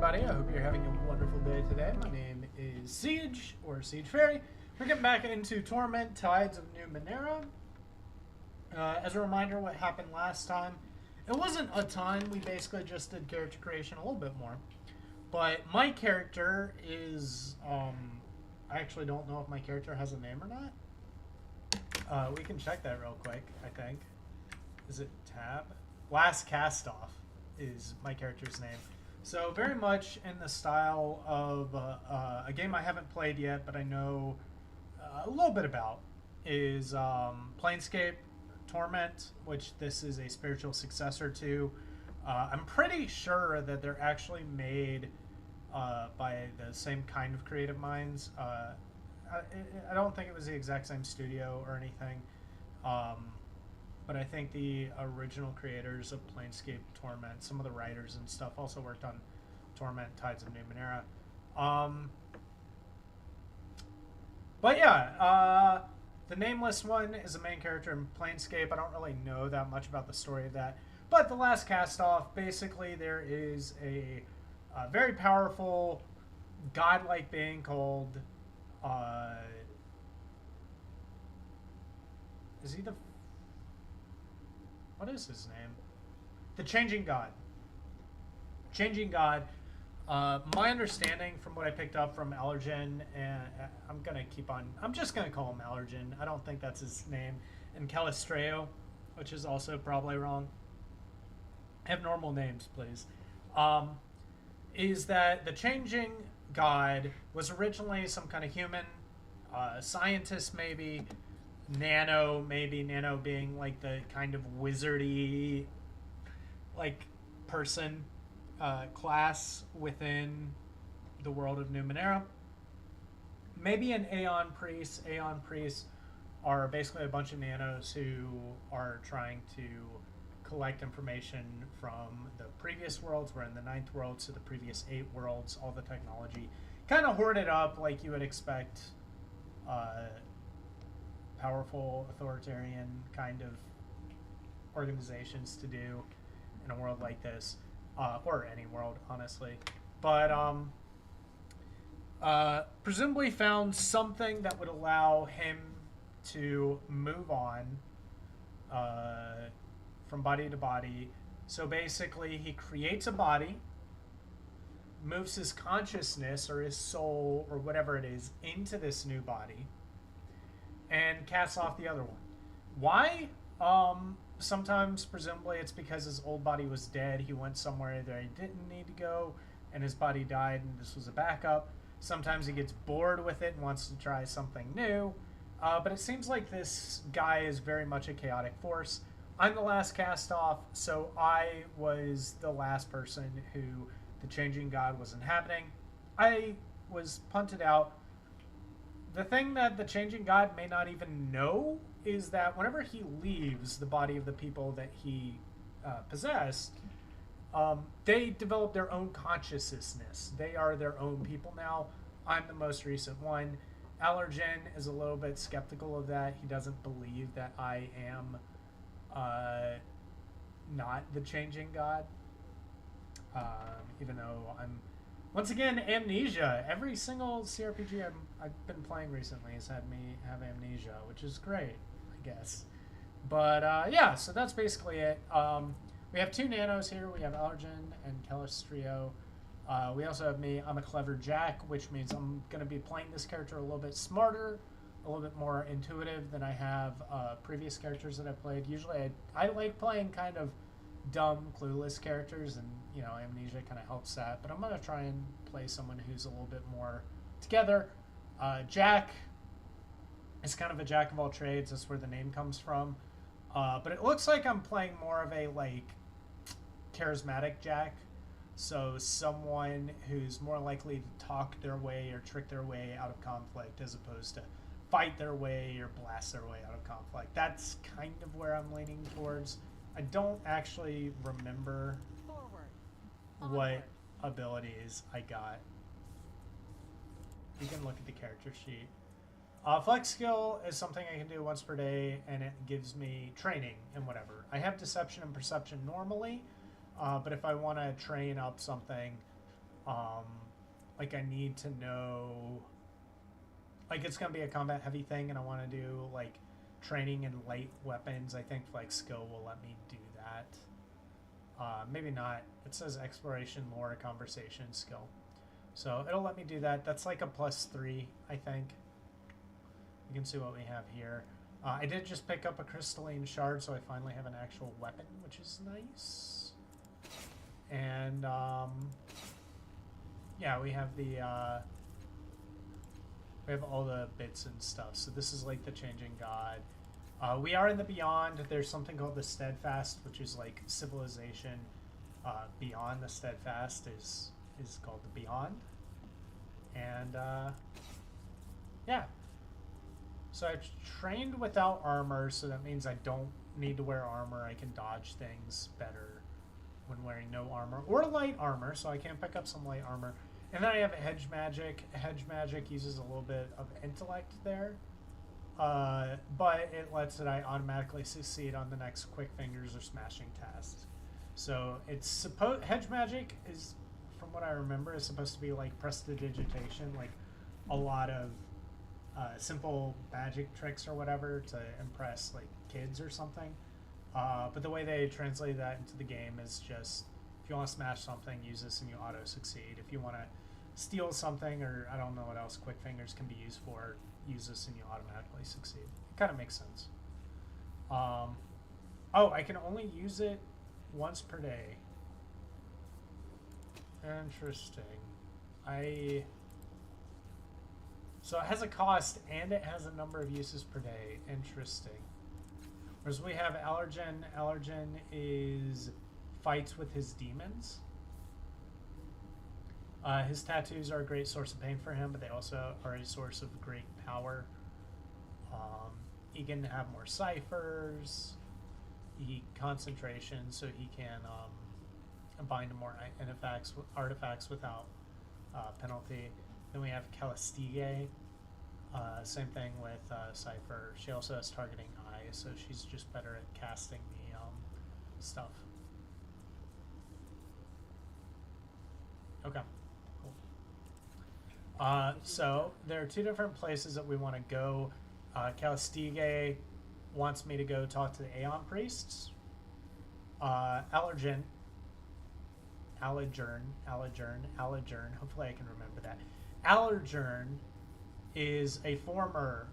everybody. I hope you're having a wonderful day today. My name is Siege, or Siege Fairy. We're getting back into Torment, Tides of Numenera. As a reminder, what happened last time, it wasn't a ton. We basically just did character creation a little bit more. But my character is, I actually don't know if my character has a name or not. We can check that real quick, I think. Is it Tab? Last Cast Off is my character's name. So very much in the style of a game I haven't played yet, but I know a little bit about, is Planescape Torment, which this is a spiritual successor to. I'm pretty sure that they're actually made by the same kind of creative minds. I don't think it was the exact same studio or anything. But I think the original creators of Planescape Torment, some of the writers and stuff, also worked on Torment, Tides of Numenera. But yeah, the Nameless one is the main character in Planescape. I don't really know that much about the story of that. But the last cast off, basically there is a very powerful, godlike being called... is he the... What is his name? The Changing God. Changing God. My understanding from what I picked up from Allergen, and I'm just gonna call him Allergen. I don't think that's his name. And Calistreo, which is also probably wrong. Have normal names, please. Is that the Changing God was originally some kind of human, scientist maybe, Nano being like the kind of wizardy like person, class within the world of Numenera. Maybe an Aeon Priest. Aeon Priests are basically a bunch of nanos who are trying to collect information from the previous worlds. We're in the 9th world, so the previous 8 worlds, all the technology. Kind of hoard it up like you would expect powerful, authoritarian kind of organizations to do in a world like this, or any world, honestly. But presumably found something that would allow him to move on from body to body. So basically, he creates a body, moves his consciousness or his soul or whatever it is into this new body, and casts off the other one. Why? Sometimes, presumably, it's because his old body was dead. He went somewhere that he didn't need to go, and his body died, and this was a backup. Sometimes he gets bored with it and wants to try something new. But it seems like this guy is very much a chaotic force. I'm the last cast off, so I was the last person who the Changing God was inhabiting. I was punted out. The thing that the Changing God may not even know is that whenever he leaves the body of the people that he possessed, they develop their own consciousness. They are their own people now. I'm the most recent one. Allergen is a little bit skeptical of that. He doesn't believe that I am not the Changing God. Even though I'm... Once again, amnesia. Every single CRPG I've been playing recently has had me have amnesia, which is great, I guess. But yeah, so that's basically it. We have 2 nanos here. We have Allergen and Calistreo. We also have me. I'm a clever Jack, which means I'm going to be playing this character a little bit smarter, a little bit more intuitive than I have previous characters that I played. Usually I like playing kind of dumb, clueless characters, and you know, amnesia kind of helps that. But I'm going to try and play someone who's a little bit more together. Jack is kind of a jack of all trades. That's where the name comes from. But it looks like I'm playing more of a like charismatic Jack. So someone who's more likely to talk their way or trick their way out of conflict as opposed to fight their way or blast their way out of conflict. That's kind of where I'm leaning towards. I don't actually remember what abilities I got. You can look at the character sheet. Flex skill is something I can do once per day, and it gives me training and whatever. I have deception and perception normally, but if I want to train up something, Um, like I need to know, like it's gonna be a combat heavy thing, and I want to do like training in light weapons. I think like skill will let me do that. Maybe not. It says exploration, lore, conversation, skill. So it'll let me do that. That's like a +3, I think. You can see what we have here. I did just pick up a crystalline shard, so I finally have an actual weapon, which is nice. And yeah, we have the we have all the bits and stuff. So this is like the changing god. We are in the beyond. There's something called the steadfast, which is like civilization beyond the steadfast is called the beyond. And yeah. So I've trained without armor, so that means I don't need to wear armor. I can dodge things better when wearing no armor or light armor, so I can pick up some light armor. And then I have hedge magic. Hedge magic uses a little bit of intellect there, but it lets it I automatically succeed on the next quick fingers or smashing tasks. So it's hedge magic is, from what I remember, is supposed to be like prestidigitation, like a lot of simple magic tricks or whatever to impress like kids or something. But the way they translate that into the game is just, if you want to smash something, use this and you auto succeed. If you want to steal something, or I don't know what else quick fingers can be used for, use this and you automatically succeed. It kind of makes sense. Oh, I can only use it once per day. Interesting. So it has a cost and it has a number of uses per day. Interesting. Whereas we have Allergen. Allergen is fights with his demons. His tattoos are a great source of pain for him, but they also are a source of great power. He can have more ciphers, concentration, so he can bind to more artifacts without penalty. Then we have Calistige. Same thing with Cypher. She also has targeting eye, so she's just better at casting the stuff. Okay, cool. So there are two different places that we want to go. Calistige wants me to go talk to the Aeon priests. Allergen. Hopefully I can remember that. Allergern is a former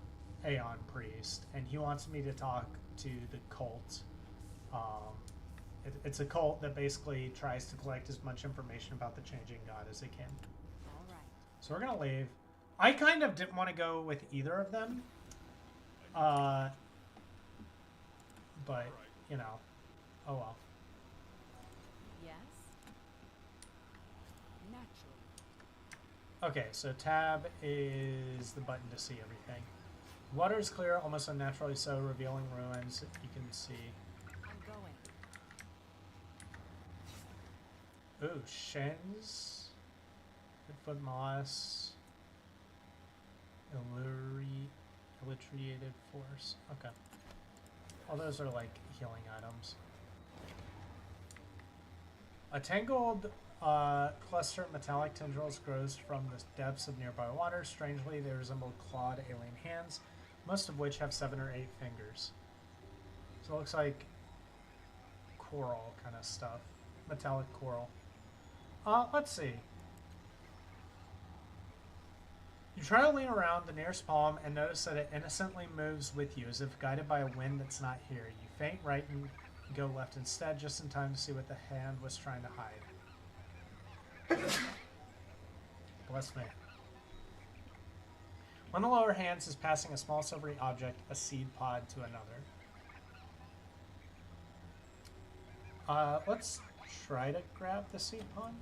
Aeon priest, and he wants me to talk to the cult. It's a cult that basically tries to collect as much information about the changing god as it can. All right. So we're going to leave. I kind of didn't want to go with either of them. But, you know, oh well. Yes. Naturally. Okay, so tab is the button to see everything. Water is clear, almost unnaturally so, revealing ruins. You can see. I'm going. Ooh, Shens. Midfoot Moss. Illiterated Force. Okay. All those are like healing items. A tangled cluster of metallic tendrils grows from the depths of nearby water. Strangely, they resemble clawed alien hands, most of which have 7 or 8 fingers. So it looks like coral kind of stuff. Metallic coral. Let's see. You try to lean around the nearest palm and notice that it innocently moves with you, as if guided by a wind that's not here. You feint right and go left instead, just in time to see what the hand was trying to hide. Bless me. One of the lower hands is passing a small silvery object, a seed pod, to another. Let's try to grab the seed pod.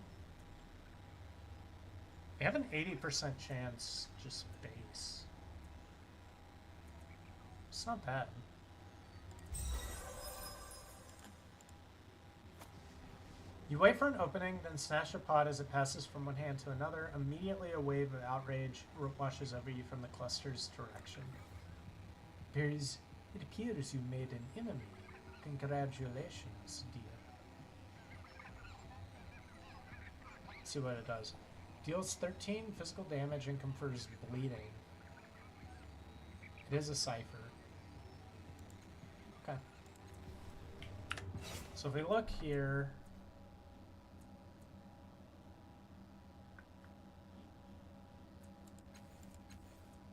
We have an 80% chance, just base. It's not bad. You wait for an opening, then snatch the pod as it passes from one hand to another. Immediately a wave of outrage washes over you from the cluster's direction. It appears you made an enemy. Congratulations, dear. Let's see what it does. Deals 13 physical damage and confers bleeding. It is a cipher. Okay. So if we look here...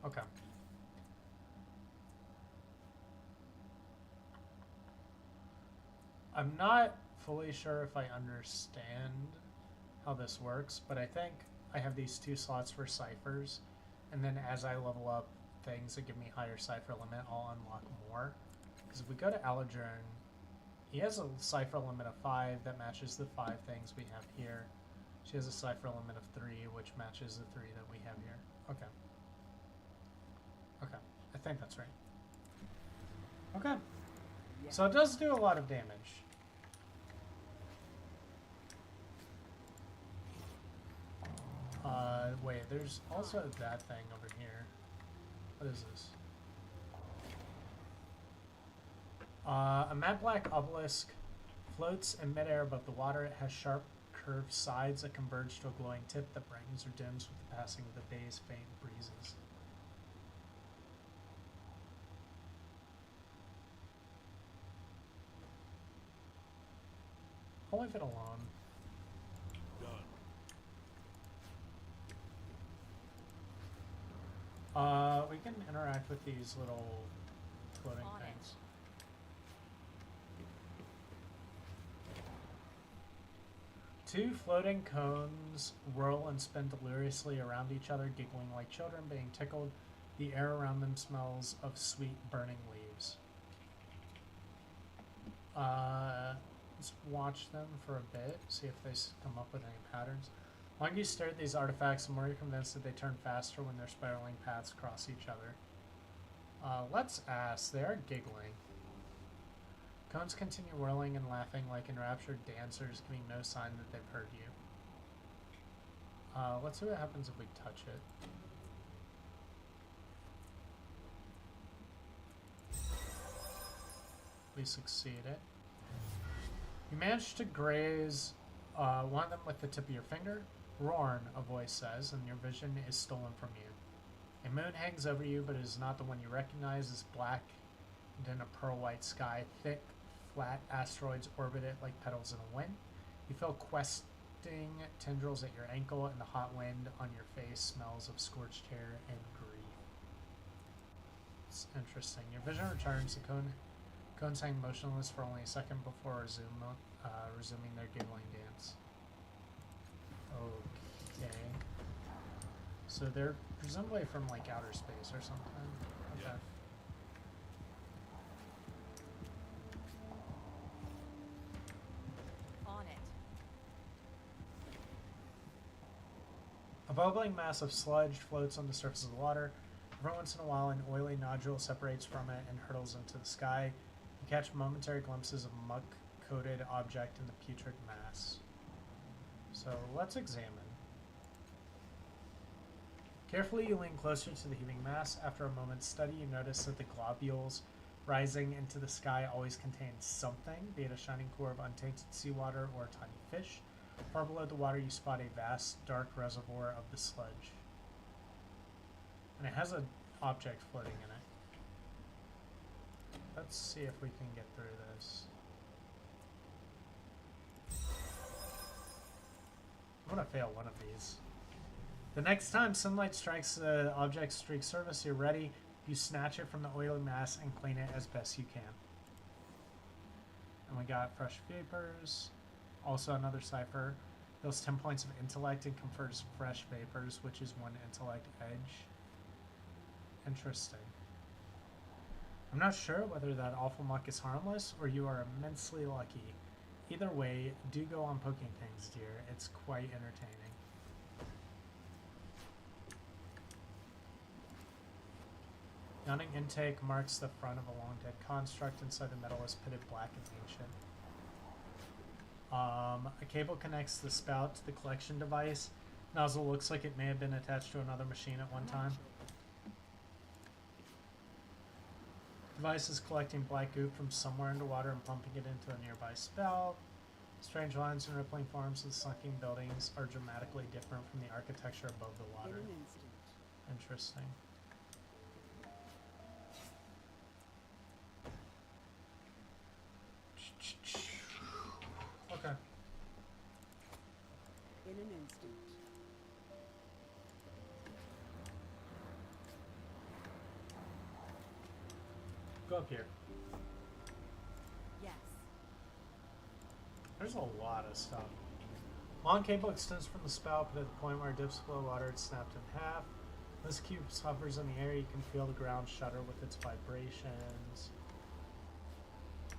Okay. I'm not fully sure if I understand how this works, but I think I have these 2 slots for ciphers, and then as I level up things that give me higher cipher limit, I'll unlock more. Because if we go to Aladrin, he has a cipher limit of 5 that matches the 5 things we have here. She has a cipher limit of 3, which matches the 3 that we have here. Okay. Okay, I think that's right. Okay. Yeah. So it does do a lot of damage. Wait, there's also that thing over here. What is this? A matte black obelisk floats in midair above the water. It has sharp, curved sides that converge to a glowing tip that brightens or dims with the passing of the day's faint breezes. I'll leave it alone. We can interact with these little floating On it. things. Two floating cones whirl and spin deliriously around each other, giggling like children being tickled. The air around them smells of sweet burning leaves. Let's watch them for a bit, see if they come up with any patterns. The longer you stare at these artifacts, the more you're convinced that they turn faster when their spiraling paths cross each other. Let's ask. They are giggling. Cones continue whirling and laughing like enraptured dancers, giving no sign that they've heard you. Let's see what happens if we touch it. We succeeded. You managed to graze one of them with the tip of your finger. Rorn, a voice says, and your vision is stolen from you. A moon hangs over you, but it is not the one you recognize. It's black and in a pearl-white sky. Thick, flat asteroids orbit it like petals in a wind. You feel questing tendrils at your ankle, and the hot wind on your face smells of scorched hair and grief. It's interesting. Your vision returns. The cones hang motionless for only a second before resuming their giggling dance. Okay. So they're presumably from like outer space or something. Okay. Yeah. On it. A bubbling mass of sludge floats on the surface of the water. Every once in a while, an oily nodule separates from it and hurtles into the sky. You catch momentary glimpses of muck-coated object in the putrid mass. So let's examine. Carefully, you lean closer to the heaving mass. After a moment's study, you notice that the globules rising into the sky always contain something, be it a shining core of untainted seawater or a tiny fish. Far below the water, you spot a vast, dark reservoir of the sludge. And it has an object floating in it. Let's see if we can get through this. I'm gonna fail one of these. The next time sunlight strikes the object's streaked surface, you're ready. You snatch it from the oily mass and clean it as best you can. And we got fresh vapors. Also another cipher. Those 10 points of intellect and confers fresh vapors, which is 1 intellect edge. Interesting. I'm not sure whether that awful muck is harmless or you are immensely lucky. Either way, do go on poking things, dear. It's quite entertaining. Yawning intake marks the front of a long dead construct. Inside the metal is pitted black and ancient. A cable connects the spout to the collection device. Nozzle looks like it may have been attached to another machine at one time. Device is collecting black goop from somewhere underwater and pumping it into a nearby spout. Strange lines and rippling forms of sunken buildings are dramatically different from the architecture above the In water. an instant. Interesting. Okay. In an instant. Go up here. Yes. There's a lot of stuff. Long cable extends from the spout, but at the point where it dips below water, it's snapped in half. This cube hovers in the air. You can feel the ground shudder with its vibrations.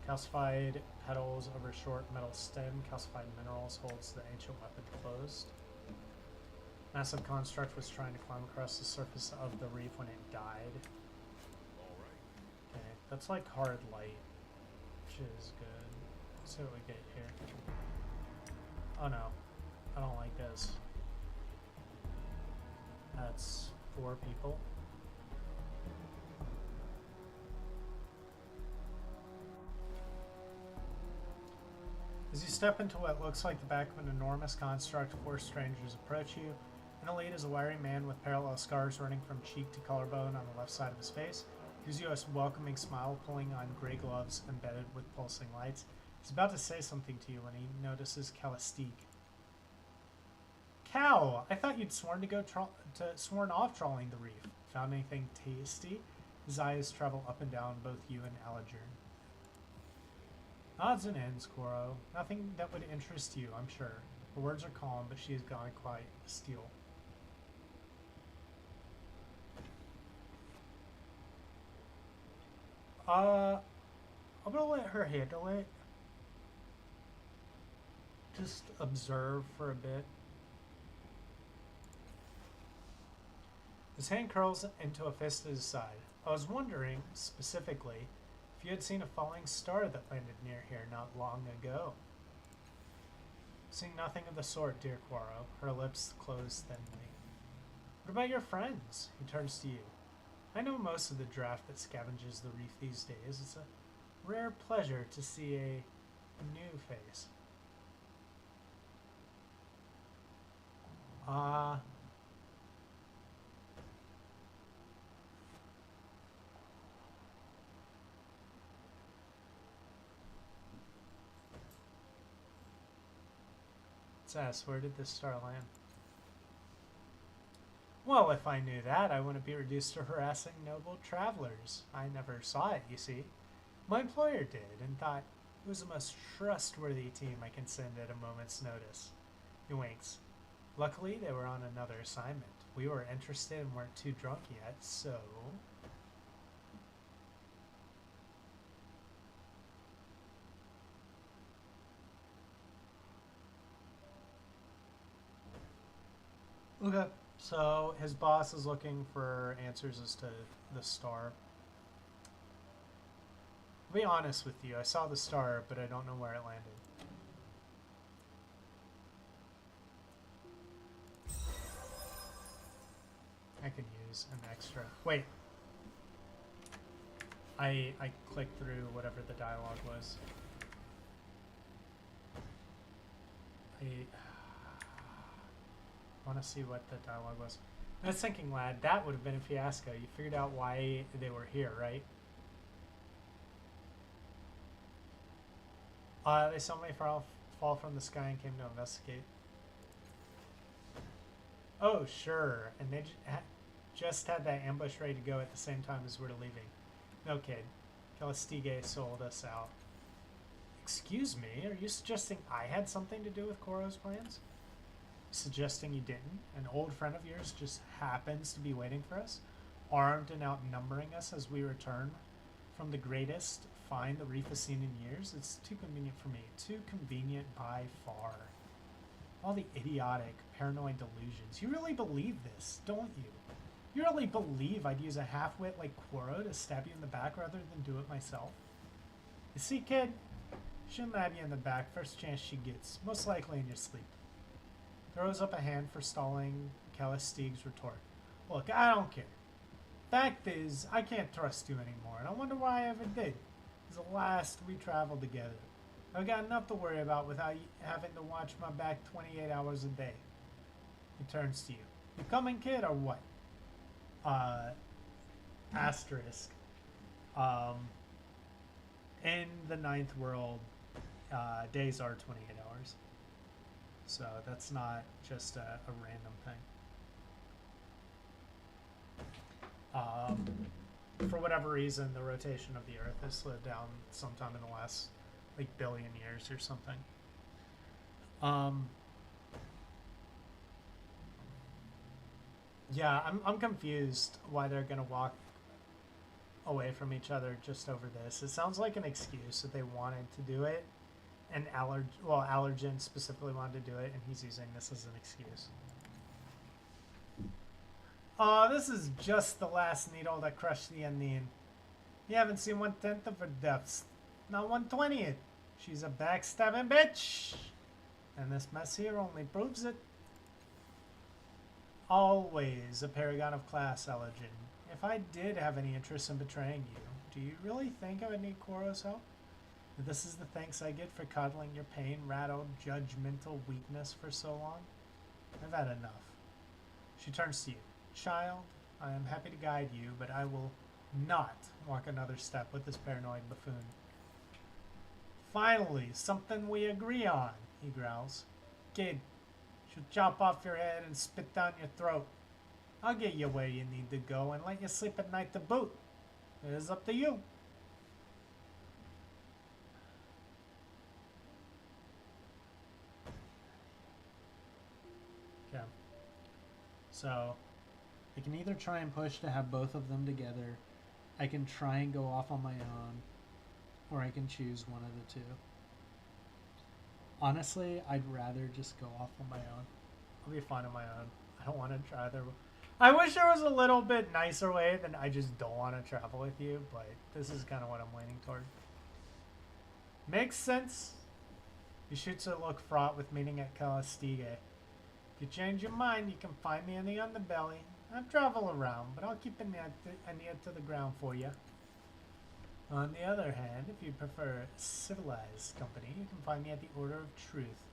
Calcified petals over short metal stem. Calcified minerals holds the ancient weapon closed. Massive construct was trying to climb across the surface of the reef when it died. Okay, that's like hard light, which is good. Let's see what we get here. Oh no, I don't like this. That's 4 people. As you step into what looks like the back of an enormous construct, 4 strangers approach you. In the lead is a wiry man with parallel scars running from cheek to collarbone on the left side of his face. He gives you a welcoming smile, pulling on gray gloves embedded with pulsing lights. He's about to say something to you when he notices Calistique. Cal, I thought you'd sworn sworn off trawling the reef. Found anything tasty? His eyes travel up and down both you and Aladjern. Odds and ends, Koro. Nothing that would interest you, I'm sure. Her words are calm, but she has gone quite steel. I'm gonna let her handle it. Just observe for a bit. His hand curls into a fist at his side. I was wondering, specifically, if you had seen a falling star that landed near here not long ago. Seeing nothing of the sort, dear Quaro. Her lips closed thinly. What about your friends? He turns to you. I know most of the draft that scavenges the reef these days. It's a rare pleasure to see a new face. Let's ask, where did this star land? Well, if I knew that, I wouldn't be reduced to harassing noble travelers. I never saw it, you see. My employer did, and thought it was the most trustworthy team I can send at a moment's notice. He winks. Luckily, they were on another assignment. We were interested and weren't too drunk yet, so... Okay. So his boss is looking for answers as to the star. I'll be honest with you, I saw the star, but I don't know where it landed. I could use an extra. Wait. I clicked through whatever the dialogue was. I want to see what the dialogue was. I was thinking, lad, that would have been a fiasco. You figured out why they were here, right? They saw me fall from the sky and came to investigate. Oh, sure. And they just had that ambush ready to go at the same time as we're leaving. No kid. Calistige sold us out. Excuse me? Are you suggesting I had something to do with Koro's plans? Suggesting you didn't? An old friend of yours just happens to be waiting for us, armed and outnumbering us as we return from the greatest find the reef has seen in years? It's too convenient for me. Too convenient by far. All the idiotic, paranoid delusions. You really believe this, don't you? You really believe I'd use a half-wit like Quoro to stab you in the back rather than do it myself? You see, kid? She'll nab you in the back first chance she gets, most likely in your sleep. Throws up a hand for stalling Calistige's retort. Look, I don't care. Fact is, I can't trust you anymore, and I wonder why I ever did. It was the last we traveled together. I've got enough to worry about without having to watch my back 28 hours a day. He turns to you. You coming, kid, or what? Asterisk. In the ninth world, days are 28 hours. So that's not just a random thing. For whatever reason, the rotation of the Earth has slowed down sometime in the last, like, billion years or something. Yeah, I'm confused why they're gonna walk away from each other just over this. It sounds like an excuse that they wanted to do it, and Allergen specifically wanted to do it, and he's using this as an excuse. Oh, this is just the last needle that crushed the ending. You haven't seen 1/10 of her deaths. Not 1/20th. She's a backstabbing bitch. And this mess here only proves it. Always a paragon of class, Allergen. If I did have any interest in betraying you, do you really think I would need Koro's help? This is the thanks I get for coddling your pain-rattled, judgmental weakness for so long? I've had enough. She turns to you. Child, I am happy to guide you, but I will not walk another step with this paranoid buffoon. Finally, something we agree on, he growls. Kid, she'll chop off your head and spit down your throat. I'll get you where you need to go and let you sleep at night to boot. It is up to you. Okay. So, I can either try and push to have both of them together, I can try and go off on my own, or I can choose one of the two. Honestly, I'd rather just go off on my own. I'll be fine on my own. I don't want to try either. I wish there was a little bit nicer way than I just don't want to travel with you, but this is kind of what I'm leaning toward. Makes sense. You should look fraught with meaning at Calastige. If you change your mind, you can find me in the underbelly. I travel around, but I'll keep an ear to the ground for you. On the other hand, if you prefer civilized company, you can find me at the Order of Truth.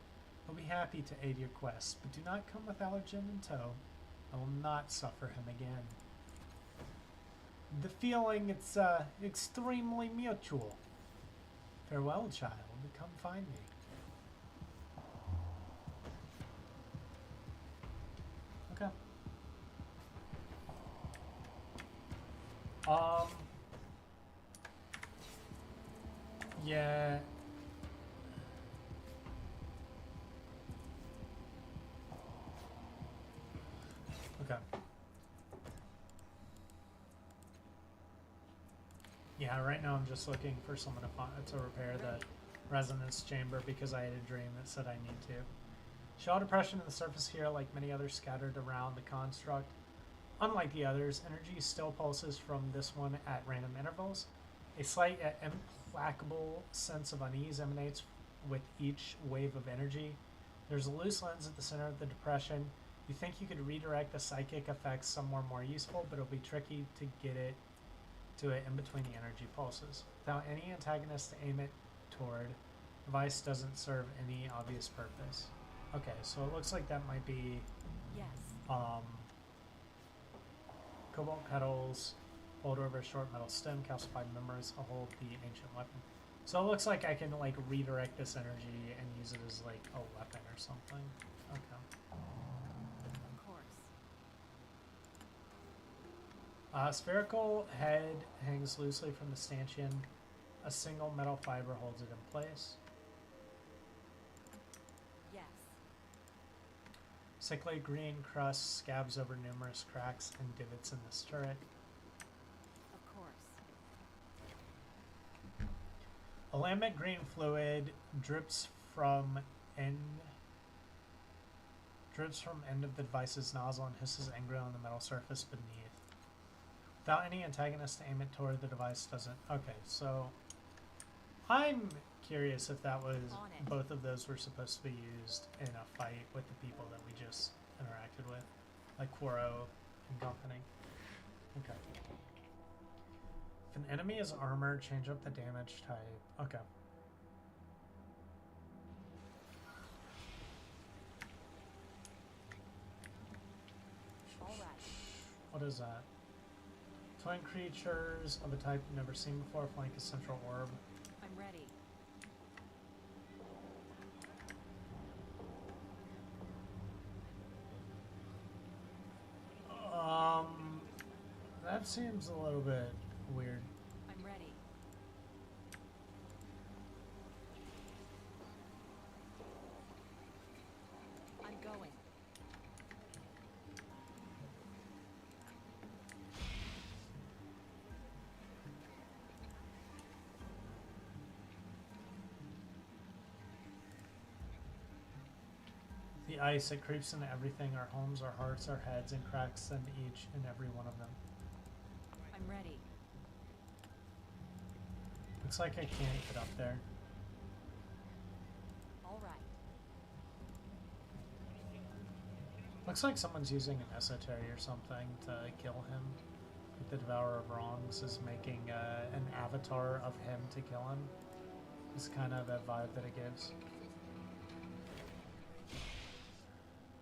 I'll be happy to aid your quest, but do not come with Allergen in tow. I will not suffer him again. The feeling, it's extremely mutual. Farewell, child. Come find me. Okay. Yeah. Okay. Yeah, right now I'm just looking for someone to repair the resonance chamber because I had a dream that said I need to. Shell depression in the surface here, like many others scattered around the construct. Unlike the others, energy still pulses from this one at random intervals. A slight yet implacable sense of unease emanates with each wave of energy. There's a loose lens at the center of the depression. You think you could redirect the psychic effects somewhere more useful, but it'll be tricky to get it to it in between the energy pulses. Without any antagonist to aim it toward, the device doesn't serve any obvious purpose. Okay, so it looks like that might be cobalt petals, hold over a short metal stem, calcified members, I'll hold the ancient weapon. So it looks like I can like redirect this energy and use it as like a weapon or something. Okay. Of course. Spherical head hangs loosely from the stanchion. A single metal fiber holds it in place. Yes. Sickly green crust scabs over numerous cracks and divots in this turret. Of course. Alembic green fluid drips from end of the device's nozzle and hisses angrily on the metal surface beneath. Without any antagonist to aim it toward, the device doesn't. Okay, so I'm curious if that was both of those were supposed to be used in a fight with the people that we just interacted with, like Quoro and company. Okay. If an enemy is armored, change up the damage type. Okay. What is that? Twin creatures of a type never seen before flank a central orb. I'm ready. That seems a little bit weird. I'm ready. I'm going. The ice, it creeps into everything, our homes, our hearts, our heads, and cracks in each and every one of them. I'm ready. Looks like I can't get up there. All right. Looks like someone's using an esotery or something to kill him. Like the Devourer of Wrongs is making an avatar of him to kill him. It's kind of that vibe that it gives.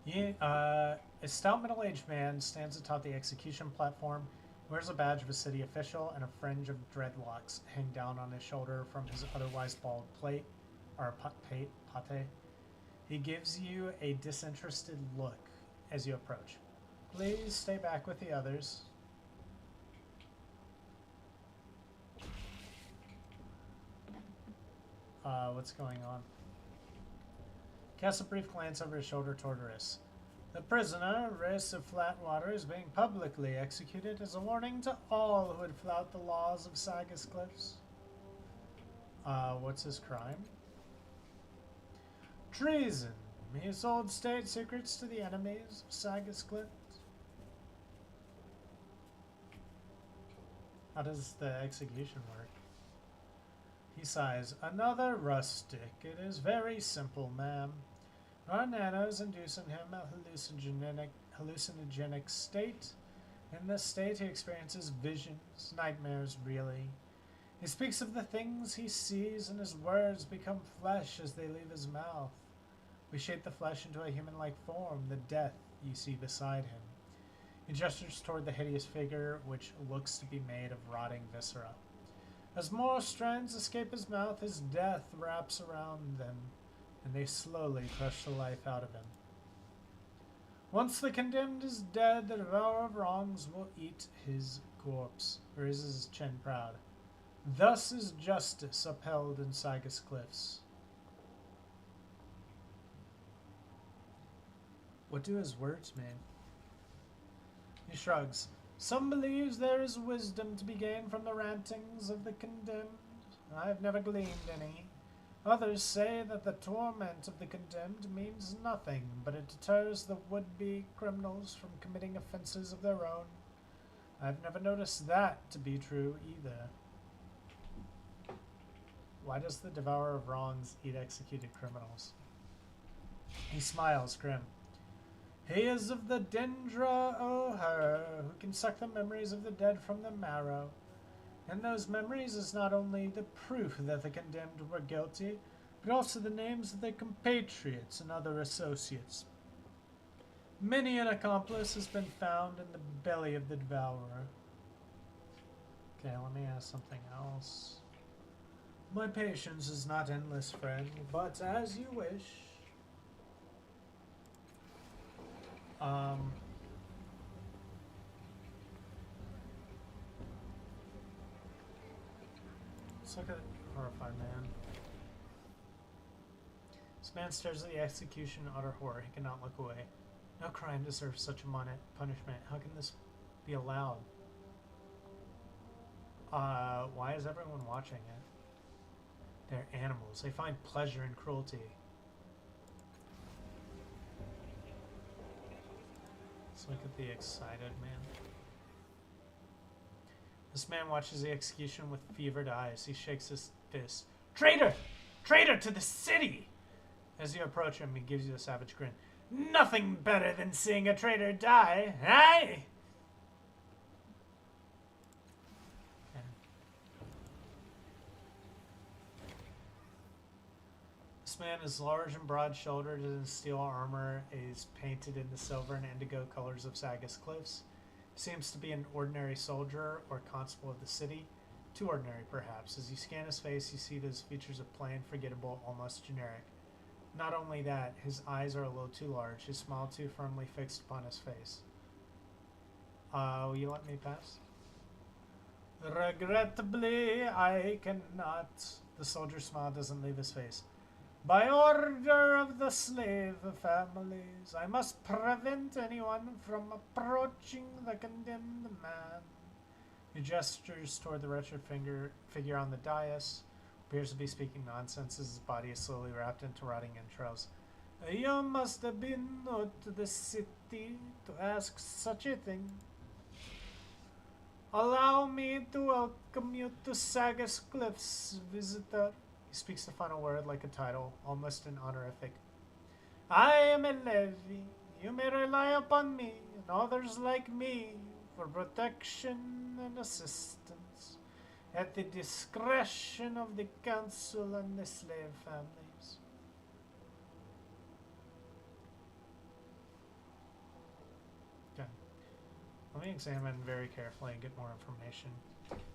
Yeah, a stout middle-aged man stands atop the execution platform, wears a badge of a city official, and a fringe of dreadlocks hang down on his shoulder from his otherwise bald pate. He gives you a disinterested look as you approach. Please stay back with the others. What's going on? Casts a brief glance over his shoulder toward Riss. The prisoner, Riss of Flatwater, is being publicly executed as a warning to all who would flout the laws of Sagas Cliffs. What's his crime? Treason. He sold state secrets to the enemies of Sagas Cliffs. How does the execution work? He sighs. Another rustic. It is very simple, ma'am. Our nanos induce in him a hallucinogenic state. In this state he experiences visions, nightmares really. He speaks of the things he sees and his words become flesh as they leave his mouth. We shape the flesh into a human-like form, the death you see beside him. He gestures toward the hideous figure which looks to be made of rotting viscera. As more strands escape his mouth, his death wraps around them, and they slowly crush the life out of him. Once the condemned is dead, the Devourer of Wrongs will eat his corpse. Raises his chin proud. Thus is justice upheld in Sagas Cliffs. What do his words mean? He shrugs. Some believes there is wisdom to be gained from the rantings of the condemned. I have never gleaned any. Others say that the torment of the condemned means nothing, but it deters the would-be criminals from committing offenses of their own. I have never noticed that to be true either. Why does the Devourer of Wrongs eat executed criminals? He smiles, grim. He is of the Dendra O'Her, who can suck the memories of the dead from the marrow. And those memories is not only the proof that the condemned were guilty, but also the names of their compatriots and other associates. Many an accomplice has been found in the belly of the Devourer. Okay, let me ask something else. My patience is not endless, friend, but as you wish. Let's look at Horrified Man. This man stares at the execution in utter horror. He cannot look away. No crime deserves such a punishment. How can this be allowed? Why is everyone watching it? They're animals. They find pleasure in cruelty. Let's look at the excited man. This man watches the execution with fevered eyes. He shakes his fist. Traitor! Traitor to the city! As you approach him, he gives you a savage grin. Nothing better than seeing a traitor die, eh? This man is large and broad-shouldered, and his steel armor is painted in the silver and indigo colors of Sagas Cliffs. Seems to be an ordinary soldier or constable of the city. Too ordinary, perhaps. As you scan his face, you see those features of plain, forgettable, almost generic. Not only that, his eyes are a little too large, his smile too firmly fixed upon his face. Will you let me pass? Regrettably, I cannot. The soldier's smile doesn't leave his face. By order of the slave families, I must prevent anyone from approaching the condemned man. He gestures toward the wretched figure on the dais. Appears to be speaking nonsense as his body is slowly wrapped into rotting entrails. You must have been new to the city to ask such a thing. Allow me to welcome you to Sagas Cliffs, visitor. He speaks the final word like a title, almost an honorific. I am a levy. You may rely upon me and others like me for protection and assistance at the discretion of the council and the slave families. Okay. Let me examine very carefully and get more information.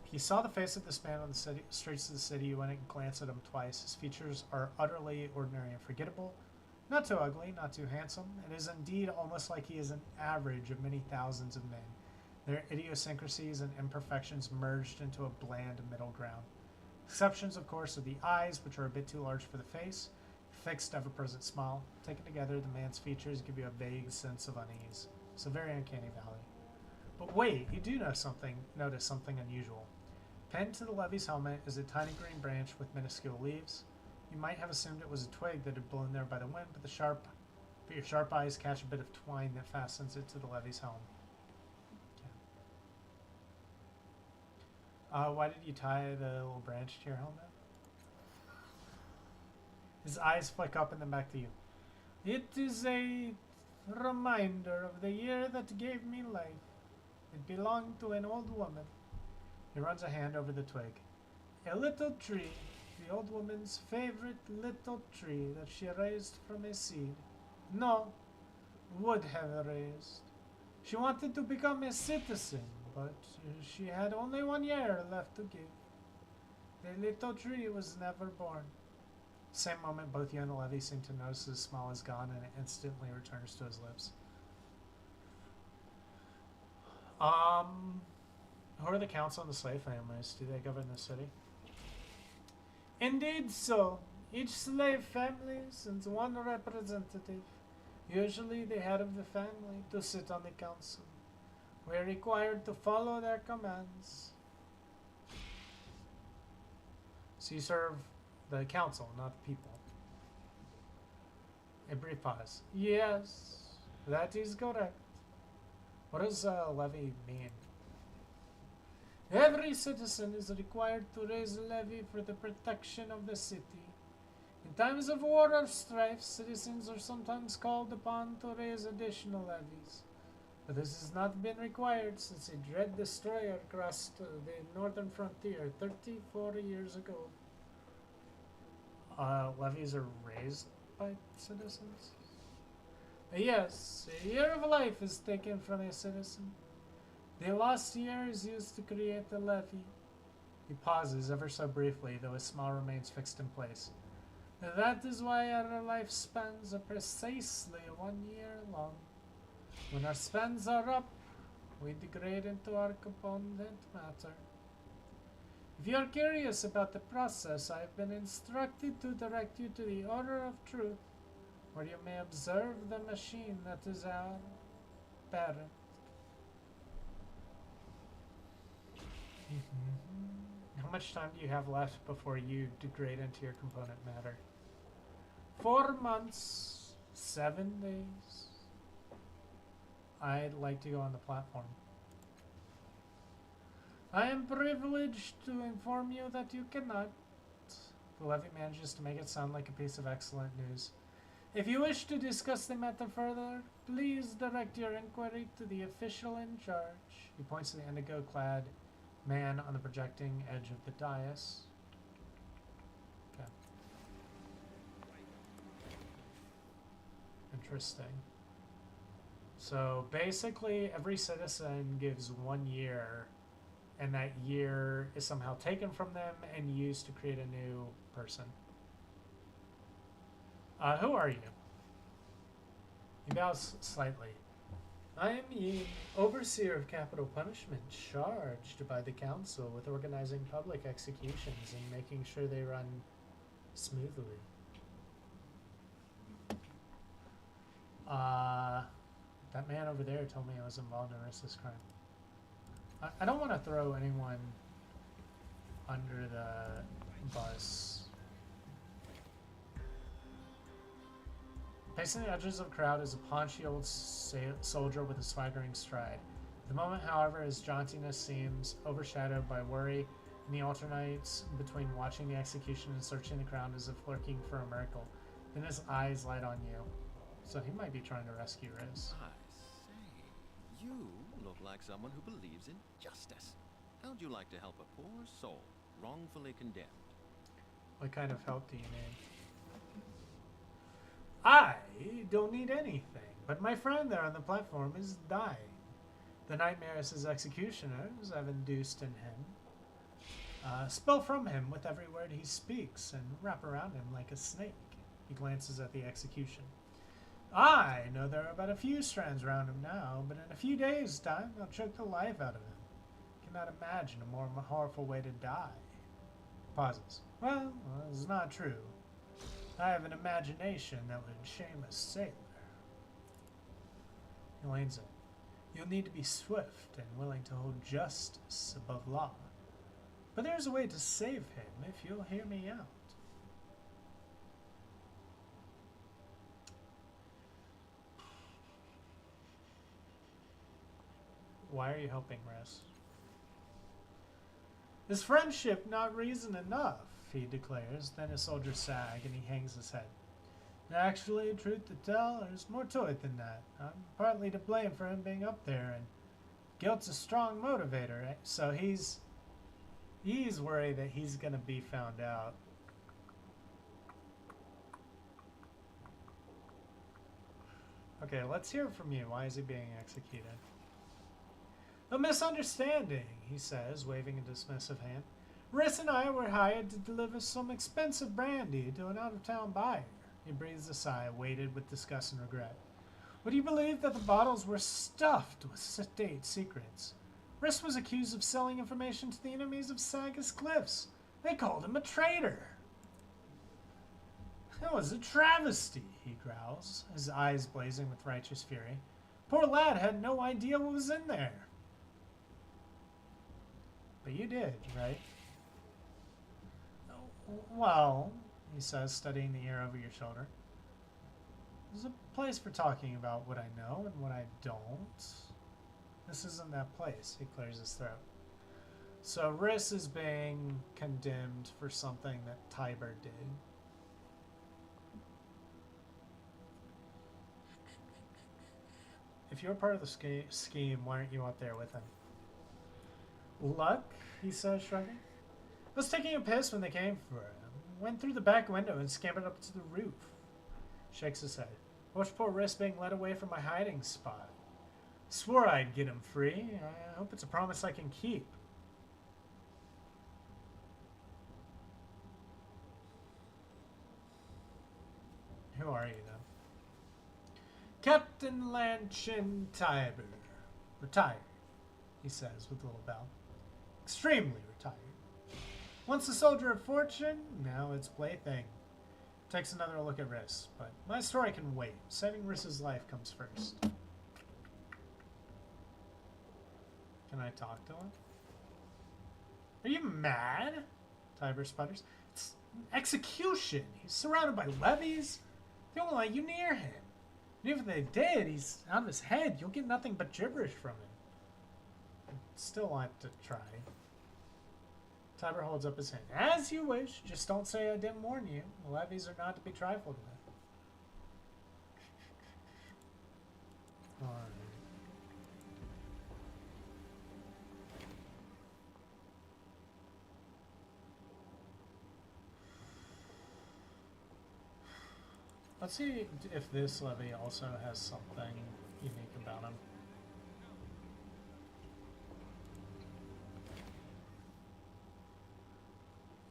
He saw the face of this man on the streets of the city. You went and glanced at him twice. His features are utterly ordinary and forgettable. Not too ugly, not too handsome. It is indeed almost like he is an average of many thousands of men. Their idiosyncrasies and imperfections merged into a bland middle ground. Exceptions, of course, are the eyes, which are a bit too large for the face. Fixed, ever-present smile. Taken together, the man's features give you a vague sense of unease. It's a very uncanny valley. But wait, you do notice something unusual. Pinned to the levy's helmet is a tiny green branch with minuscule leaves. You might have assumed it was a twig that had blown there by the wind, but your sharp eyes catch a bit of twine that fastens it to the levy's helm. Okay. Why did you tie the little branch to your helmet? His eyes flick up and then back to you. It is a reminder of the year that gave me life. It belonged to an old woman. He runs a hand over the twig. A little tree, the old woman's favorite little tree that she raised from a seed. No, would have raised. She wanted to become a citizen, but she had only 1 year left to give. The little tree was never born. Same moment, both you and the levy seem to notice his smile is gone and it instantly returns to his lips. Who are the council and the slave families? Do they govern the city? Indeed so. Each slave family sends one representative, usually the head of the family, to sit on the council. We are required to follow their commands. So you serve the council, not the people. A brief pause. Yes, that is correct. What does levy mean? Every citizen is required to raise a levy for the protection of the city. In times of war or strife, citizens are sometimes called upon to raise additional levies. But this has not been required since a dread destroyer crossed the northern frontier 34 years ago. Levies are raised by citizens? Yes, a year of life is taken from a citizen. The lost year is used to create a levy. He pauses ever so briefly, though his smile remains fixed in place. That is why our lifespans are precisely 1 year long. When our spans are up, we degrade into our component matter. If you are curious about the process, I have been instructed to direct you to the Order of Truth, where you may observe the machine that is our parent. How much time do you have left before you degrade into your component matter? 4 months, 7 days. I'd like to go on the platform. I am privileged to inform you that you cannot. The levy manages to make it sound like a piece of excellent news. If you wish to discuss the matter further, please direct your inquiry to the official in charge. He points to the indigo-clad man on the projecting edge of the dais. Okay. Interesting. So basically, every citizen gives 1 year, and that year is somehow taken from them and used to create a new person. Who are you? He bows slightly. I am the overseer of capital punishment, charged by the council with organizing public executions and making sure they run smoothly. That man over there told me I was involved in racist crime. I don't want to throw anyone under the bus. Pacing the edges of the crowd is a paunchy old soldier with a swaggering stride. At the moment, however, his jauntiness seems overshadowed by worry, and he alternates between watching the execution and searching the crowd as if lurking for a miracle. Then his eyes light on you. So he might be trying to rescue Riz. I say, you look like someone who believes in justice. How'd you like to help a poor soul wrongfully condemned? What kind of help do you need? I don't need anything, but my friend there on the platform is dying. The nightmares his executioners have induced in him spill from him with every word he speaks and wrap around him like a snake. He glances at the execution. I know there are but a few strands around him now, but in a few days' time they'll choke the life out of him. Cannot imagine a more horrible way to die. Pauses. Well, it's not true. I have an imagination that would shame a sailor. He leans in. You'll need to be swift and willing to hold justice above law. But there's a way to save him if you'll hear me out. Why are you helping Riz? Is friendship not reason enough? He declares. Then his soldiers sag and he hangs his head. Actually, truth to tell, there's more to it than that. I'm partly to blame for him being up there, and guilt's a strong motivator. Right? So he's worried that he's gonna be found out. Okay, let's hear from you. Why is he being executed? A misunderstanding, he says, waving a dismissive hand. Riss and I were hired to deliver some expensive brandy to an out-of-town buyer. He breathes a sigh, weighted with disgust and regret. Would you believe that the bottles were stuffed with state secrets? Riss was accused of selling information to the enemies of Sagas Cliffs. They called him a traitor. That was a travesty, he growls, his eyes blazing with righteous fury. Poor lad had no idea what was in there. But you did, right? Well, he says, studying the ear over your shoulder. There's a place for talking about what I know and what I don't. This isn't that place, he clears his throat. So Riss is being condemned for something that Tiber did. If you're part of the scheme, why aren't you up there with him? Luck, he says, shrugging. I was taking a piss when they came for him. Went through the back window and scampered up to the roof. Shakes his head. Watched poor Riss being led away from my hiding spot. Swore I'd get him free. I hope it's a promise I can keep. Who are you, then? Captain Lanchin Tiber. Retired, he says with a little bow. Extremely retired. Once a soldier of fortune, now it's plaything. Takes another look at Riss, but my story can wait. Saving Riss's life comes first. Can I talk to him? Are you mad? Tiber sputters. It's an execution. He's surrounded by levies. They won't let you near him. And even if they did, he's out of his head. You'll get nothing but gibberish from him. I still want to try. Tiber holds up his hand. As you wish. Just don't say I didn't warn you. The levies are not to be trifled with. Alright. Let's see if this levy also has something unique about him.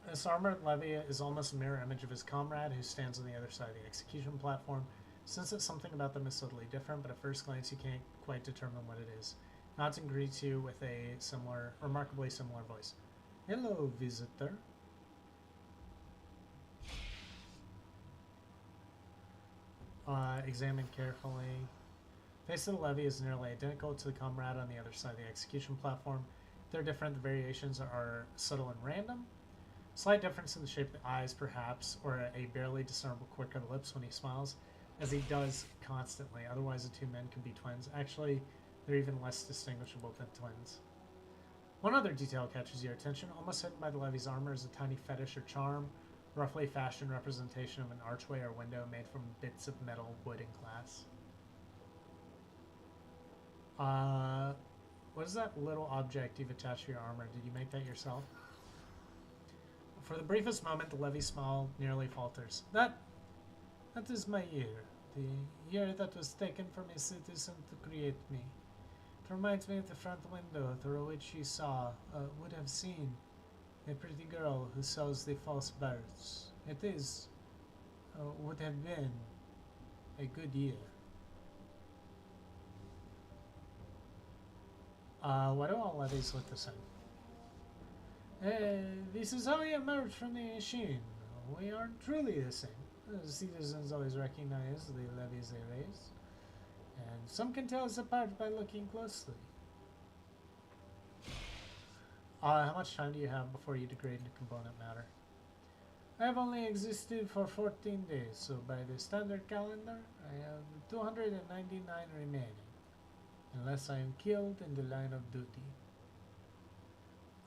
This armored levy is almost a mirror image of his comrade who stands on the other side of the execution platform. Since it's something about them is subtly different, but at first glance you can't quite determine what it is. Nods and greets you with a similar, remarkably similar voice. Hello, visitor. Examine carefully. Face of the levy is nearly identical to the comrade on the other side of the execution platform. They're different. The variations are subtle and random. Slight difference in the shape of the eyes, perhaps, or a barely discernible quirk of the lips when he smiles, as he does constantly. Otherwise, the two men could be twins. Actually, they're even less distinguishable than twins. One other detail catches your attention. Almost hidden by the levy's armor is a tiny fetish or charm, roughly fashioned representation of an archway or window made from bits of metal, wood, and glass. What is that little object you've attached to your armor? Did you make that yourself? For the briefest moment, the levy's smile nearly falters. That is my ear. The ear that was taken from a citizen to create me. It reminds me of the front window through which you would have seen a pretty girl who sells the false birds. It would have been a good year. Why do all levies look the same? This is how we emerge from the machine. We aren't truly the same. The citizens always recognize the levies they raise, and some can tell us apart by looking closely. How much time do you have before you degrade into component matter? I have only existed for 14 days, so by the standard calendar, I have 299 remaining, unless I am killed in the line of duty.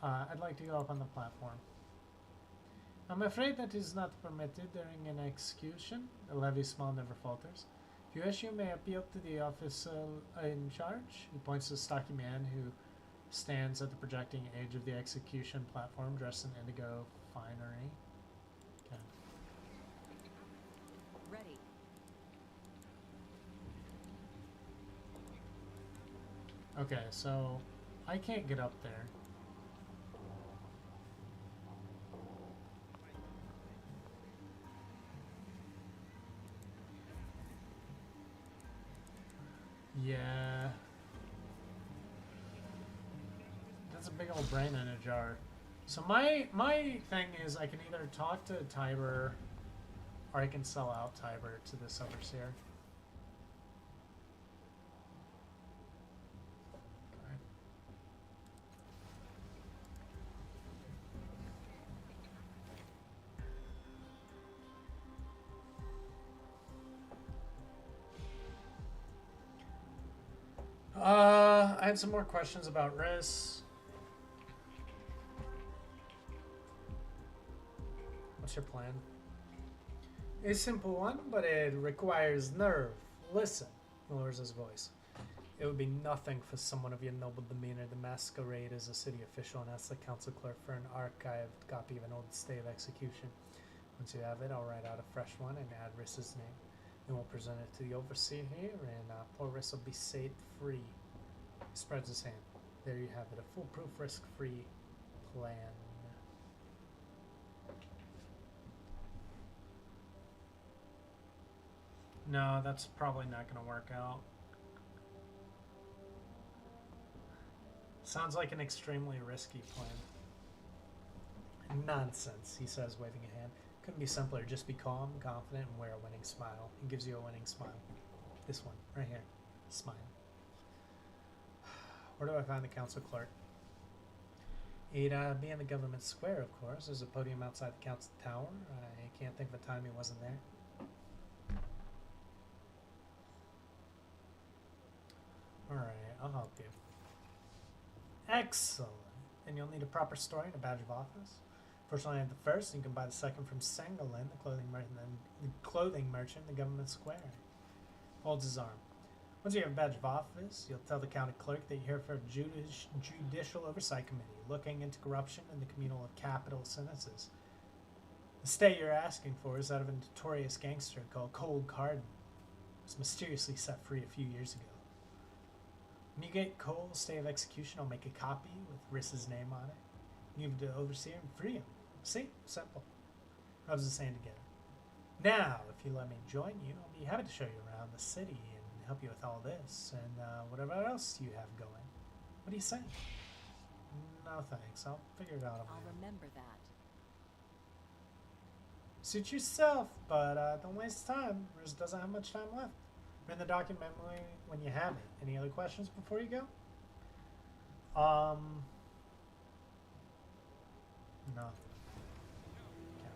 I'd like to go up on the platform. I'm afraid that is not permitted during an execution. The levy's smile never falters. If you wish, you may appeal to the officer in charge. He points to the stocky man who stands at the projecting edge of the execution platform, dressed in indigo finery. Okay. Ready. Okay, so I can't get up there. Yeah. That's a big old brain in a jar. So my thing is I can either talk to Tiber or I can sell out Tiber to this overseer. I had some more questions about Riss. What's your plan? A simple one, but it requires nerve. Listen, lowers his voice. It would be nothing for someone of your noble demeanor to masquerade as a city official and ask the council clerk for an archived copy of an old stay of execution. Once you have it, I'll write out a fresh one and add Riss's name. Then we'll present it to the overseer here, and poor Riss will be set free. He spreads his hand. There you have it, a foolproof, risk-free plan. No, that's probably not going to work out. Sounds like an extremely risky plan. Nonsense, he says, waving a hand. Couldn't be simpler. Just be calm, confident, and wear a winning smile. He gives you a winning smile. This one, right here. Smile. Where do I find the council clerk? He'd be in the government square, of course. There's a podium outside the council tower. I can't think of a time he wasn't there. Alright, I'll help you. Excellent. And you'll need a proper story and a badge of office. Fortunately, I have the first, and you can buy the second from Sangolin, the clothing merchant in the government square. Holds his arm. Once you have a badge of office, you'll tell the county clerk that you're here for a judicial oversight committee, looking into corruption in the communal capital sentences. The stay you're asking for is that of a notorious gangster called Cold Cardin. He was mysteriously set free a few years ago. When you get Cole's stay of execution, I'll make a copy with Riss's name on it. Give it to Overseer and free him. See? Simple. Rubs his hand together. Now, if you let me join you, I'll be happy to show you around the city and help you with all this and whatever else you have going. What do you say? No thanks. I'll figure it out on my I'll own. remember that. Suit yourself, but don't waste time. Riz doesn't have much time left. Read the document when you have it. Any other questions before you go? No. Okay.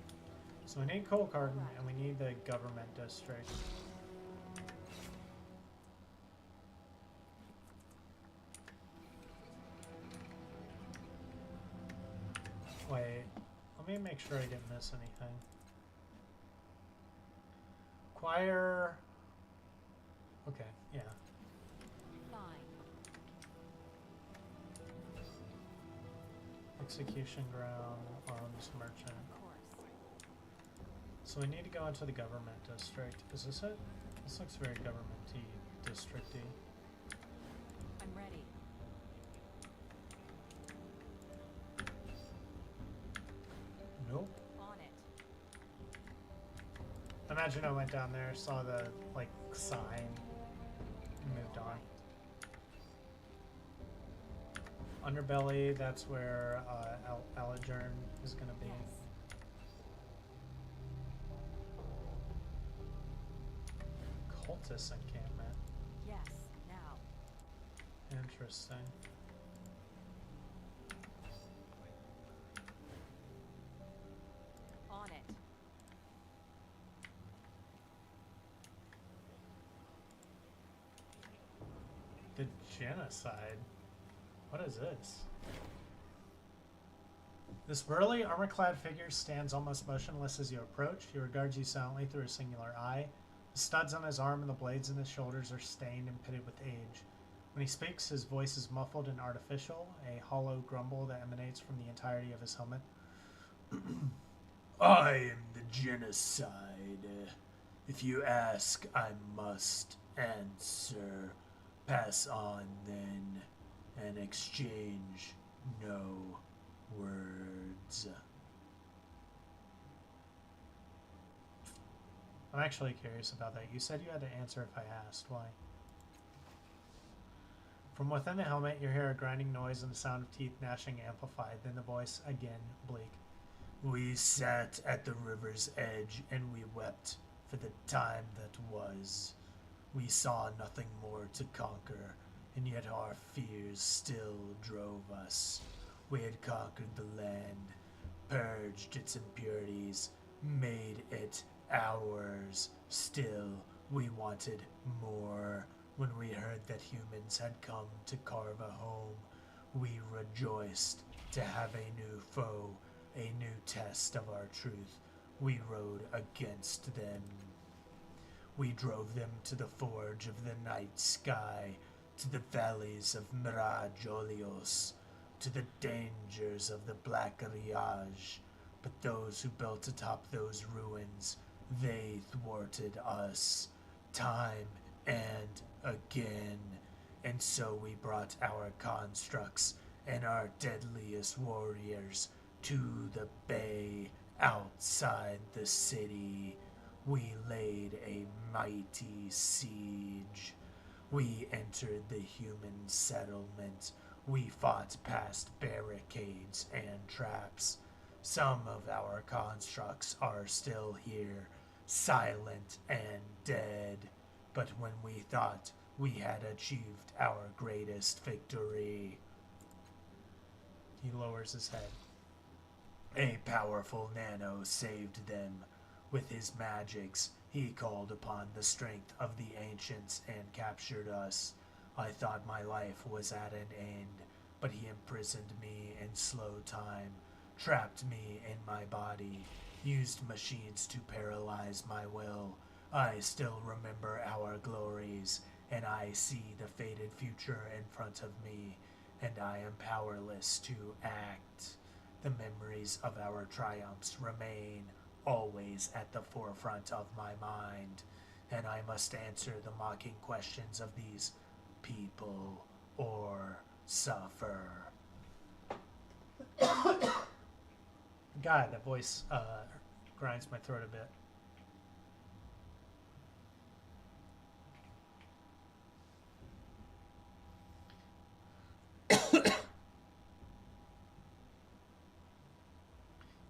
So we need Coal Garden and we need the government district. Wait, let me make sure I didn't miss anything. Choir. Okay, yeah. Fine. Execution ground, arms merchant. Of course. So we need to go into the government district. Is this it? This looks very government-y, district-y. I'm ready. Nope. On it. Imagine I went down there, saw the, like, sign, and moved on. Underbelly, that's where Aligern is going to be. Yes. Cultist encampment. Yes. Now. Interesting. On it. The genocide? What is this? This burly, armor-clad figure stands almost motionless as you approach. He regards you silently through a singular eye. The studs on his arm and the blades in his shoulders are stained and pitted with age. When he speaks, his voice is muffled and artificial, a hollow grumble that emanates from the entirety of his helmet. I am the genocide. If you ask, I must answer. Pass on, then, and exchange no words. I'm actually curious about that. You said you had to answer if I asked. Why? From within the helmet, you hear a grinding noise and the sound of teeth gnashing amplified. Then the voice, again, bleak. We sat at the river's edge and we wept for the time that was. We saw nothing more to conquer, and yet our fears still drove us. We had conquered the land, purged its impurities, made it ours. Still, we wanted more. When we heard that humans had come to carve a home, we rejoiced to have a new foe, a new test of our truth. We rode against them. We drove them to the forge of the night sky, to the valleys of Mirage Olios, to the dangers of the Black Riage. But those who built atop those ruins, they thwarted us, time and again. And so we brought our constructs and our deadliest warriors to the bay outside the city. We laid a mighty siege. We entered the human settlement. We fought past barricades and traps. Some of our constructs are still here, silent and dead. But when we thought we had achieved our greatest victory... He lowers his head. A powerful nano saved them. With his magics, he called upon the strength of the ancients and captured us. I thought my life was at an end, but he imprisoned me in slow time, trapped me in my body, used machines to paralyze my will. I still remember our glories, and I see the faded future in front of me, and I am powerless to act. The memories of our triumphs remain always at the forefront of my mind, and I must answer the mocking questions of these people. or suffer. God, that voice grinds my throat a bit.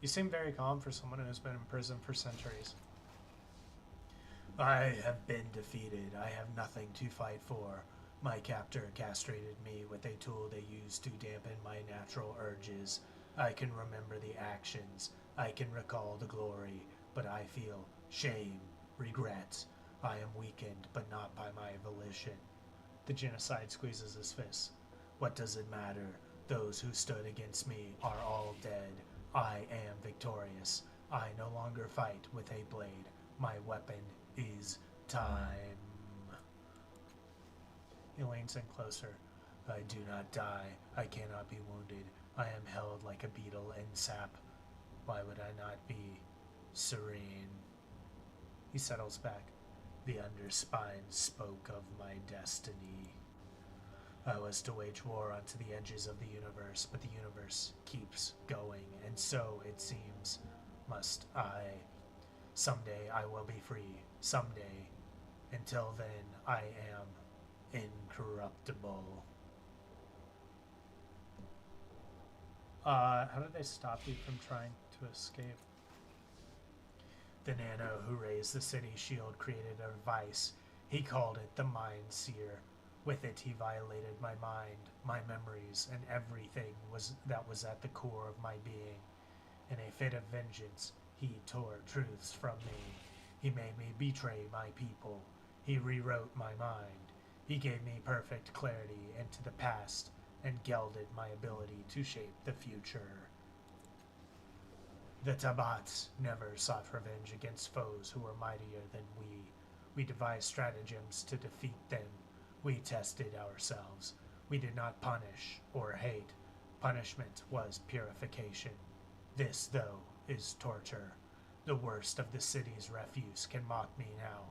You seem very calm for someone who has been in prison for centuries. I have been defeated. I have nothing to fight for. My captor castrated me with a tool they used to dampen my natural urges. I can remember the actions. I can recall the glory, but I feel shame, regret. I am weakened, but not by my volition. The genocide squeezes his fists. What does it matter? Those who stood against me are all dead. I am victorious. I no longer fight with a blade. My weapon is time. He leans in closer. I do not die. I cannot be wounded. I am held like a beetle in sap. Why would I not be serene? He settles back. The underspine spoke of my destiny. I was to wage war onto the edges of the universe, but the universe keeps going, and so, it seems, must I. Someday I will be free. Someday. Until then, I am incorruptible. How did they stop you from trying to escape? The nano who raised the city shield created a device. He called it the Mind Seer. With it, he violated my mind, my memories, and everything that was at the core of my being. In a fit of vengeance, he tore truths from me. He made me betray my people. He rewrote my mind. He gave me perfect clarity into the past and gelded my ability to shape the future. The Tabats never sought revenge against foes who were mightier than we. We devised stratagems to defeat them. We tested ourselves. We did not punish or hate. Punishment was purification. This, though, is torture. The worst of the city's refuse can mock me now.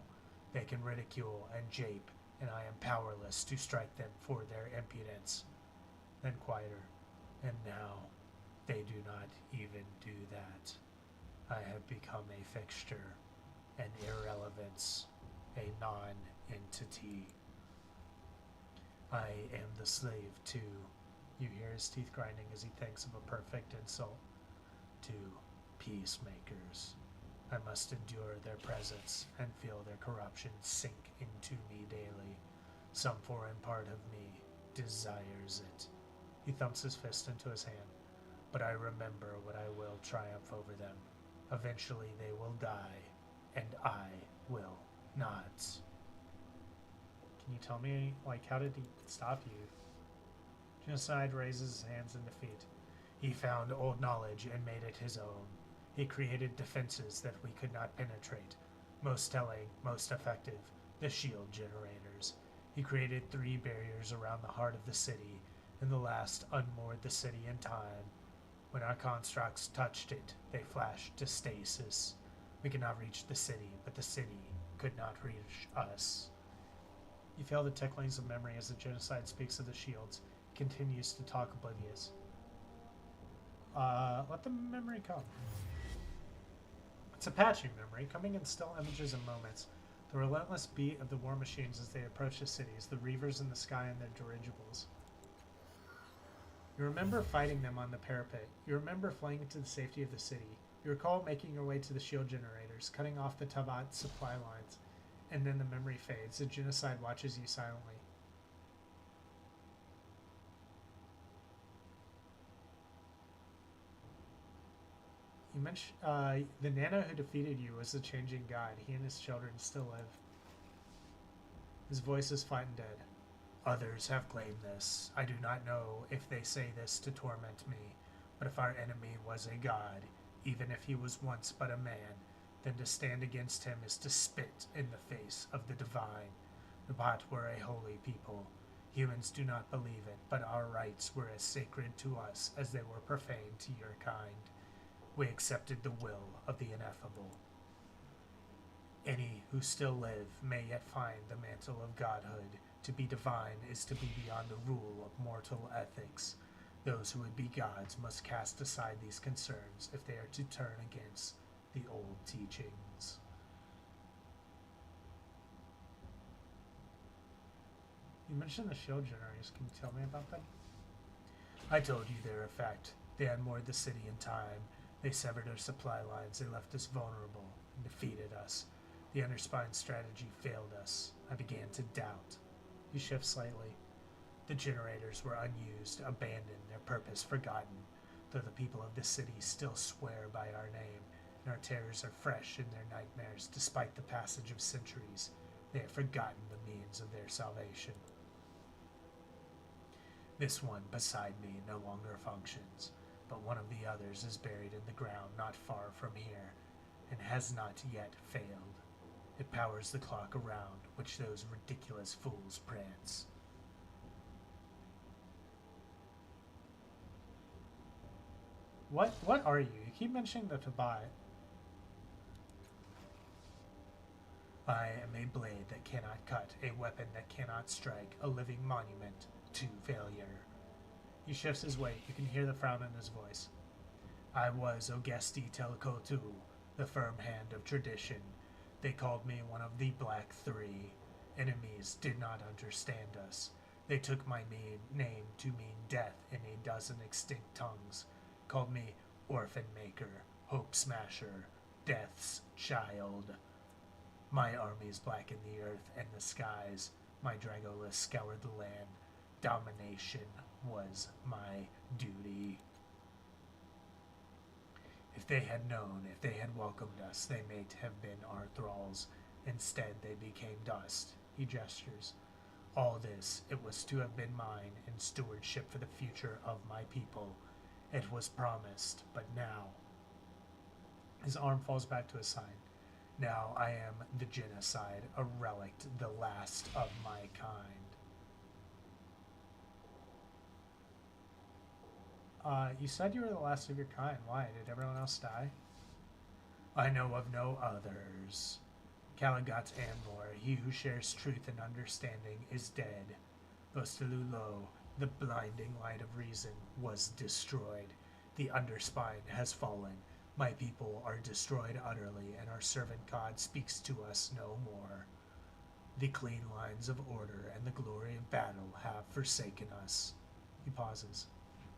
They can ridicule and jape, and I am powerless to strike them for their impudence. Then quieter. And now, they do not even do that. I have become a fixture, an irrelevance, a non-entity. I am the slave to, you hear his teeth grinding as he thinks of a perfect insult, to peacemakers. I must endure their presence and feel their corruption sink into me daily. Some foreign part of me desires it. He thumps his fist into his hand. But I remember what I will triumph over them. Eventually they will die, and I will not. Can you tell me, how did he stop you? Genocide raises his hands in defeat. He found old knowledge and made it his own. He created defenses that we could not penetrate. Most telling, most effective, the shield generators. He created 3 barriers around the heart of the city, and the last unmoored the city in time. When our constructs touched it, they flashed to stasis. We could not reach the city, but the city could not reach us. You feel the ticklings of memory as the genocide speaks of the shields. He continues to talk oblivious. Let the memory come. It's a patchy memory, coming in still images and moments. The relentless beat of the war machines as they approach the cities, the reavers in the sky and their dirigibles. You remember fighting them on the parapet. You remember flying into the safety of the city. You recall making your way to the shield generators, cutting off the Tabat supply lines. And then the memory fades. The genocide watches you silently. You mentioned the Nano who defeated you was the changing god. He and his children still live. His voice is flat and dead. Others have claimed this. I do not know if they say this to torment me, but if our enemy was a god, even if he was once but a man, then to stand against him is to spit in the face of the divine. The Bat were a holy people. Humans do not believe it, but our rites were as sacred to us as they were profane to your kind. We accepted the will of the ineffable. Any who still live may yet find the mantle of godhood To be divine is to be beyond the rule of mortal ethics. Those who would be gods must cast aside these concerns if they are to turn against the old teachings. You mentioned the shield generators. Can you tell me about them? I told you their effect. They unmoored the city in time. They severed our supply lines. They left us vulnerable and defeated us. The Underspine strategy failed us. I began to doubt. You shift slightly. The generators were unused, abandoned, their purpose forgotten, though the people of the city still swear by our name, and our terrors are fresh in their nightmares despite the passage of centuries. They have forgotten the means of their salvation. This one beside me no longer functions, but one of the others is buried in the ground not far from here, and has not yet failed. It powers the clock around which those ridiculous fools prance. What are you? You keep mentioning the Tabai. I am a blade that cannot cut, a weapon that cannot strike, a living monument to failure. He shifts his weight. You can hear the frown in his voice. I was Ogesti Telkotu, the firm hand of tradition. They called me one of the Black Three. Enemies did not understand us. They took my name to mean death in a dozen extinct tongues. Called me Orphan Maker, Hope Smasher, Death's Child. My armies blackened the earth and the skies. My Dragolus scoured the land. Domination was my duty. If they had known, if they had welcomed us, they might have been our thralls. Instead, they became dust. He gestures. All this, it was to have been mine in stewardship for the future of my people. It was promised, but now... His arm falls back to his side. Now I am the genocide, a relic, the last of my kind. You said you were the last of your kind. Why? Did everyone else die? I know of no others. Kalagat Amor, he who shares truth and understanding, is dead. Vostelulo, the blinding light of reason, was destroyed. The Underspine has fallen. My people are destroyed utterly, and our servant God speaks to us no more. The clean lines of order and the glory of battle have forsaken us. He pauses.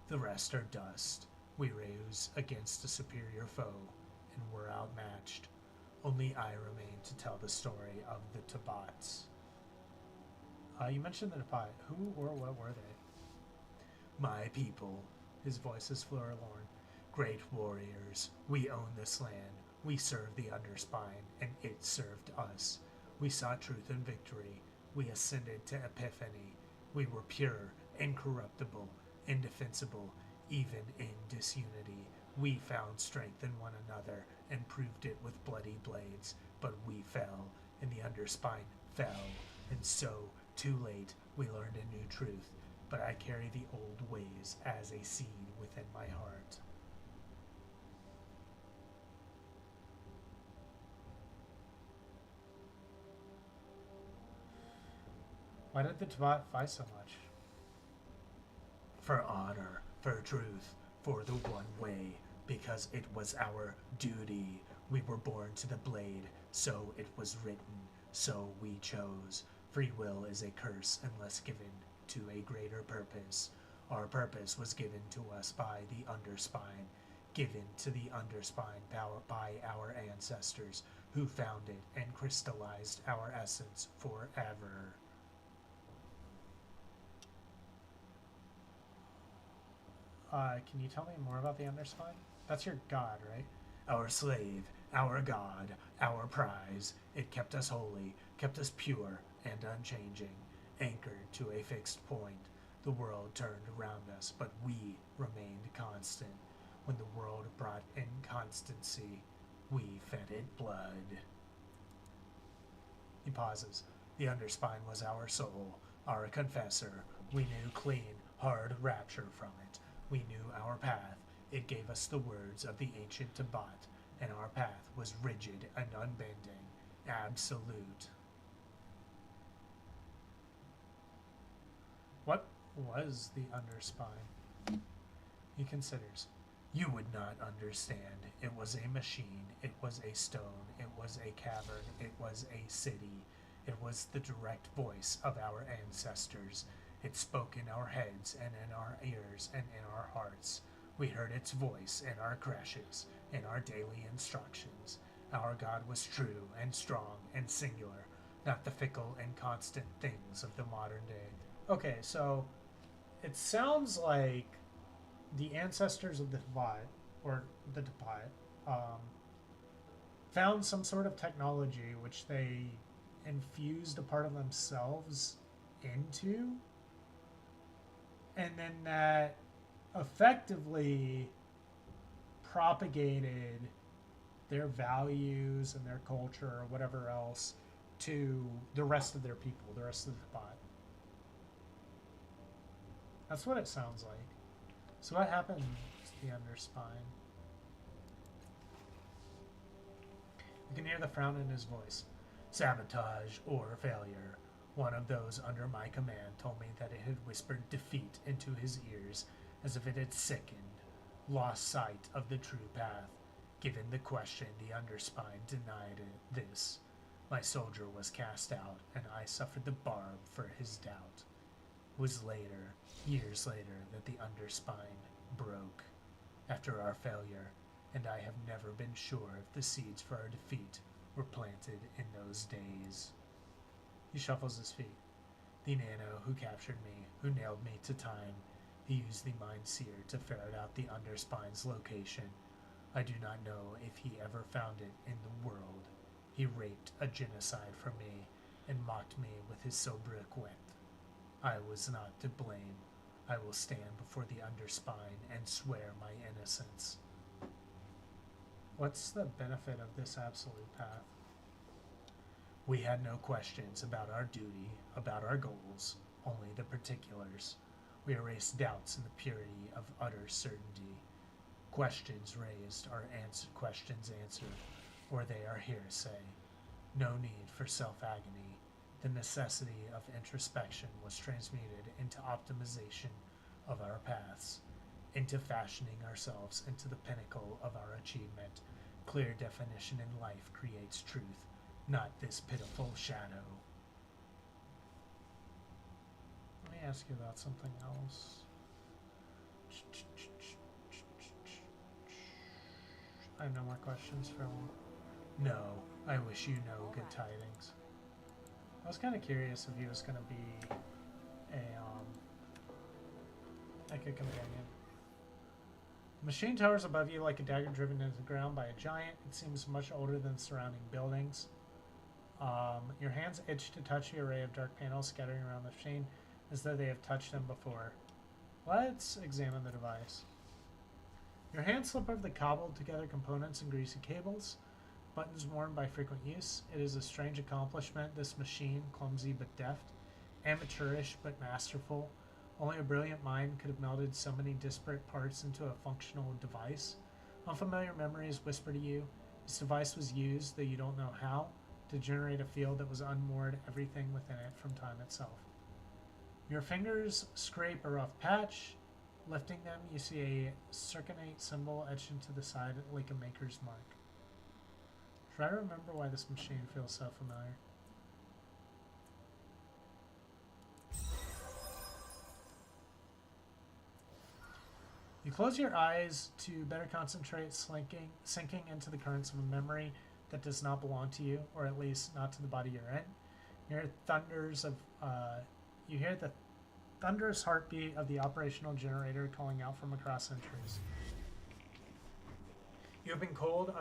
The rest are dust. We rose against a superior foe, and were outmatched. Only I remain to tell the story of the Tabats. You mentioned the Tabat. Who or what were they? My people. His voice is forlorn. Great warriors. We own this land. We serve the Underspine, and it served us. We sought truth and victory. We ascended to Epiphany. We were pure, incorruptible, indefensible, even in disunity. We found strength in one another and proved it with bloody blades, but we fell, and the Underspine fell, and so, too late, we learned a new truth, but I carry the old ways as a seed within my heart. Why did the Tabat fight so much? For honor, for truth, for the one way, because it was our duty. We were born to the blade, so it was written, so we chose. Free will is a curse unless given to a greater purpose. Our purpose was given to us by the Underspine, given to the Underspine power by our ancestors, who founded and crystallized our essence forever. Can you tell me more about the Underspine? That's your god, right? Our slave, our god, our prize. It kept us holy, kept us pure and unchanging, anchored to a fixed point. The world turned around us, but we remained constant. When the world brought inconstancy, we fed it blood. He pauses. The Underspine was our soul, our confessor. We knew clean, hard rapture from it. We knew our path. It gave us the words of the ancient Tabat, and our path was rigid and unbending, absolute. was the underspine? He considers. You would not understand. It was a machine. It was a stone. It was a cavern. It was a city. It was the direct voice of our ancestors. It spoke in our heads and in our ears and in our hearts. We heard its voice in our crashes, in our daily instructions. Our God was true and strong and singular, not the fickle and constant things of the modern day. Okay, so it sounds like the ancestors of the Divide, or the Divide, found some sort of technology which they infused a part of themselves into, and then that effectively propagated their values and their culture or whatever else to the rest of their people, the rest of the Divide. That's what it sounds like. So what happened to the underspine? You can hear the frown in his voice. Sabotage or failure. One of those under my command told me that it had whispered defeat into his ears as if it had sickened, lost sight of the true path. Given the question, the underspine denied this. My soldier was cast out, and I suffered the barb for his doubt. It was later, years later, that the underspine broke after our failure, and I have never been sure if the seeds for our defeat were planted in those days. He shuffles his feet. The nano who captured me, who nailed me to time, he used the mind seer to ferret out the underspine's location. I do not know if he ever found it in the world. He raped a genocide from me and mocked me with his sobriquet wit. I was not to blame. I will stand before the underspine and swear my innocence. What's the benefit of this absolute path? We had no questions about our duty, about our goals, only the particulars. We erased doubts in the purity of utter certainty. Questions raised are questions answered, or they are hearsay. No need for self-agony. The necessity of introspection was transmuted into optimization of our paths, into fashioning ourselves into the pinnacle of our achievement. Clear definition in life creates truth, not this pitiful shadow. Let me ask you about something else. I have no more questions for him. No, I wish you no good tidings. I was kind of curious if he was going to be like a companion. The machine towers above you like a dagger driven into the ground by a giant. It seems much older than the surrounding buildings. Your hands itch to touch the array of dark panels scattering around the machine as though they have touched them before. Let's examine the device. Your hands slip over the cobbled together components and greasy cables. Buttons worn by frequent use. It is a strange accomplishment, this machine, clumsy but deft, amateurish but masterful. Only a brilliant mind could have melded so many disparate parts into a functional device. Unfamiliar memories whisper to you. This device was used, though you don't know how, to generate a field that was unmoored everything within it from time itself. Your fingers scrape a rough patch. Lifting them, you see a circonate symbol etched into the side like a maker's mark. Try to remember why this machine feels so familiar. You close your eyes to better concentrate, sinking into the currents of a memory that does not belong to you, or at least not to the body you're in. You hear the thunderous heartbeat of the operational generator calling out from across centuries. You open cold,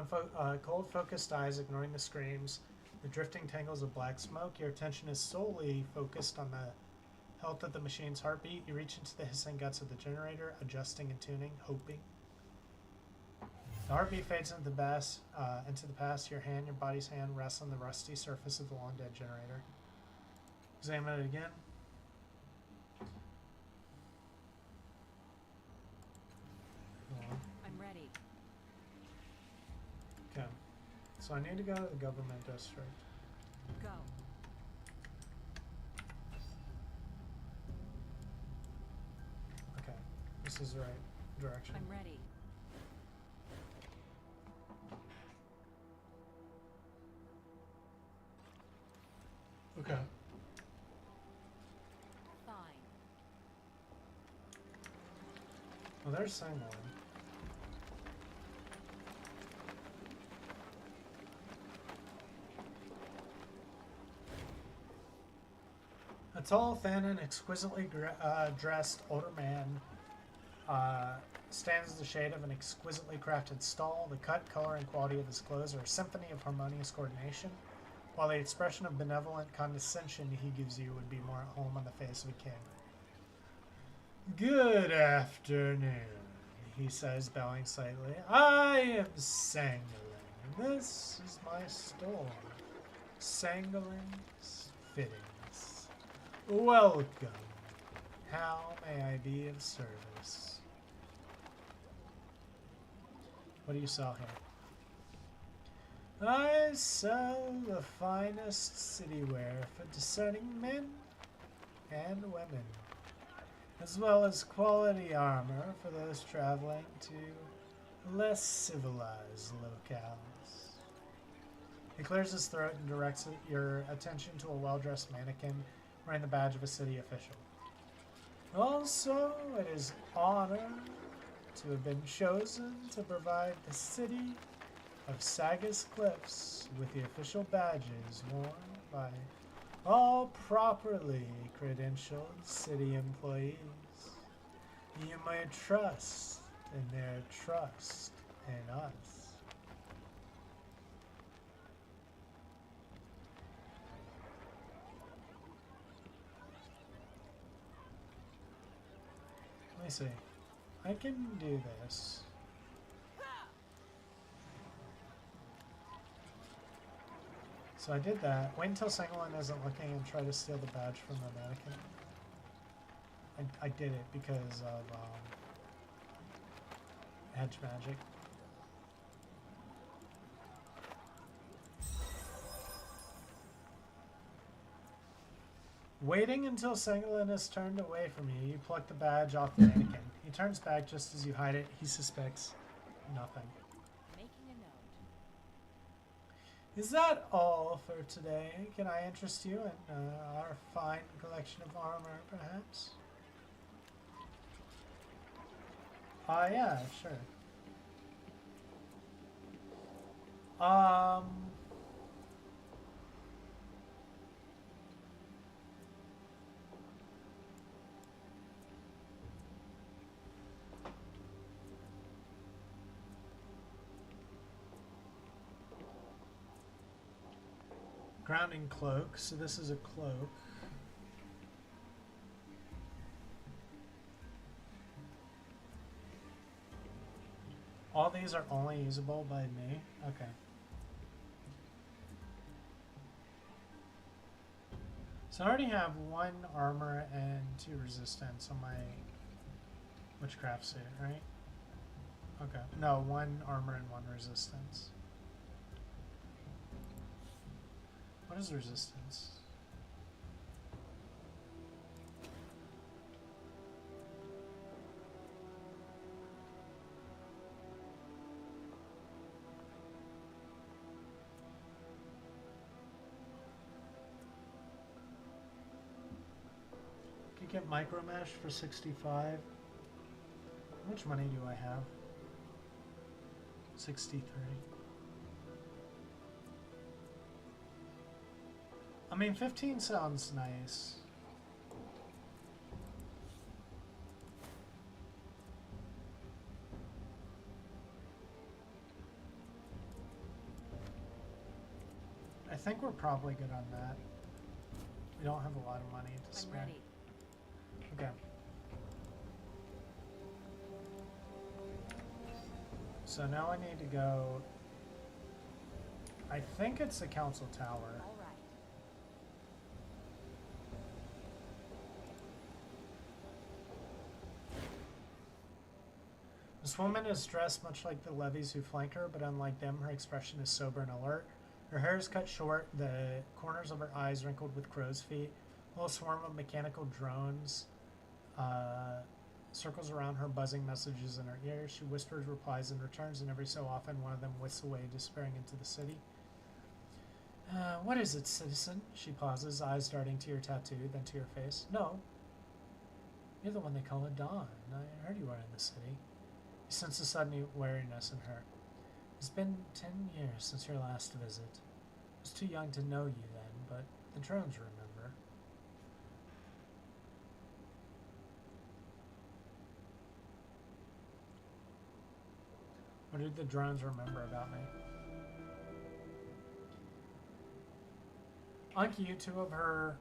focused eyes, ignoring the screams, the drifting tangles of black smoke. Your attention is solely focused on the health of the machine's heartbeat. You reach into the hissing guts of the generator, adjusting and tuning, hoping. The heartbeat fades into the past. Your body's hand rests on the rusty surface of the long-dead generator. Examine it again. I'm ready. Okay. So I need to go to the government district. Go. this is the right direction. I'm ready. Okay. Fine. Well, there's Simon. A tall, thin, and exquisitely dressed older man stands in the shade of an exquisitely crafted stall. The cut, color, and quality of his clothes are a symphony of harmonious coordination, while the expression of benevolent condescension he gives you would be more at home on the face of a king. Good afternoon, he says, bowing slightly. I am Sangling. This is my store. Sangling's Fittings. Welcome. How may I be of service? What do you sell here? I sell the finest city wear for discerning men and women, as well as quality armor for those traveling to less civilized locales. He clears his throat and directs your attention to a well-dressed mannequin wearing the badge of a city official. Also, it is an honor to have been chosen to provide the city of Sagas Cliffs with the official badges worn by all properly credentialed city employees. You may trust in their trust in us. Let me see. I can do this. So I did that. Wait until Sangolin isn't looking and try to steal the badge from the mannequin. I did it because of hedge magic. Waiting until Sangolin is turned away from you, you pluck the badge off the mannequin. He turns back just as you hide it. He suspects nothing. Making a note. Is that all for today? Can I interest you in our fine collection of armor, perhaps? Yeah, sure. Grounding cloak, so this is a cloak. All these are only usable by me? Okay. So I already have 1 armor and 2 resistance on my witchcraft suit, right? Okay. No, 1 armor and 1 resistance. What is resistance? Could get micro mesh for 65. How much money do I have? 63. I mean, 15 sounds nice. I think we're probably good on that. We don't have a lot of money to I'm spare. ready. Okay. So now I need to go. I think it's the council tower. All right. This woman is dressed much like the levies who flank her, but unlike them, her expression is sober and alert. Her hair is cut short, the corners of her eyes wrinkled with crow's feet. A little swarm of mechanical drones circles around her, buzzing messages in her ear. She whispers replies and returns, and every so often one of them whisks away, disappearing into the city. What is it, citizen? She pauses, eyes darting to your tattoo, then to your face. No. You're the one they call a Dawn. I heard you were in the city. You sense a sudden wariness in her. It's been 10 years since your last visit. I was too young to know you then, but the drones remember. What did the drones remember about me? On cue, two of her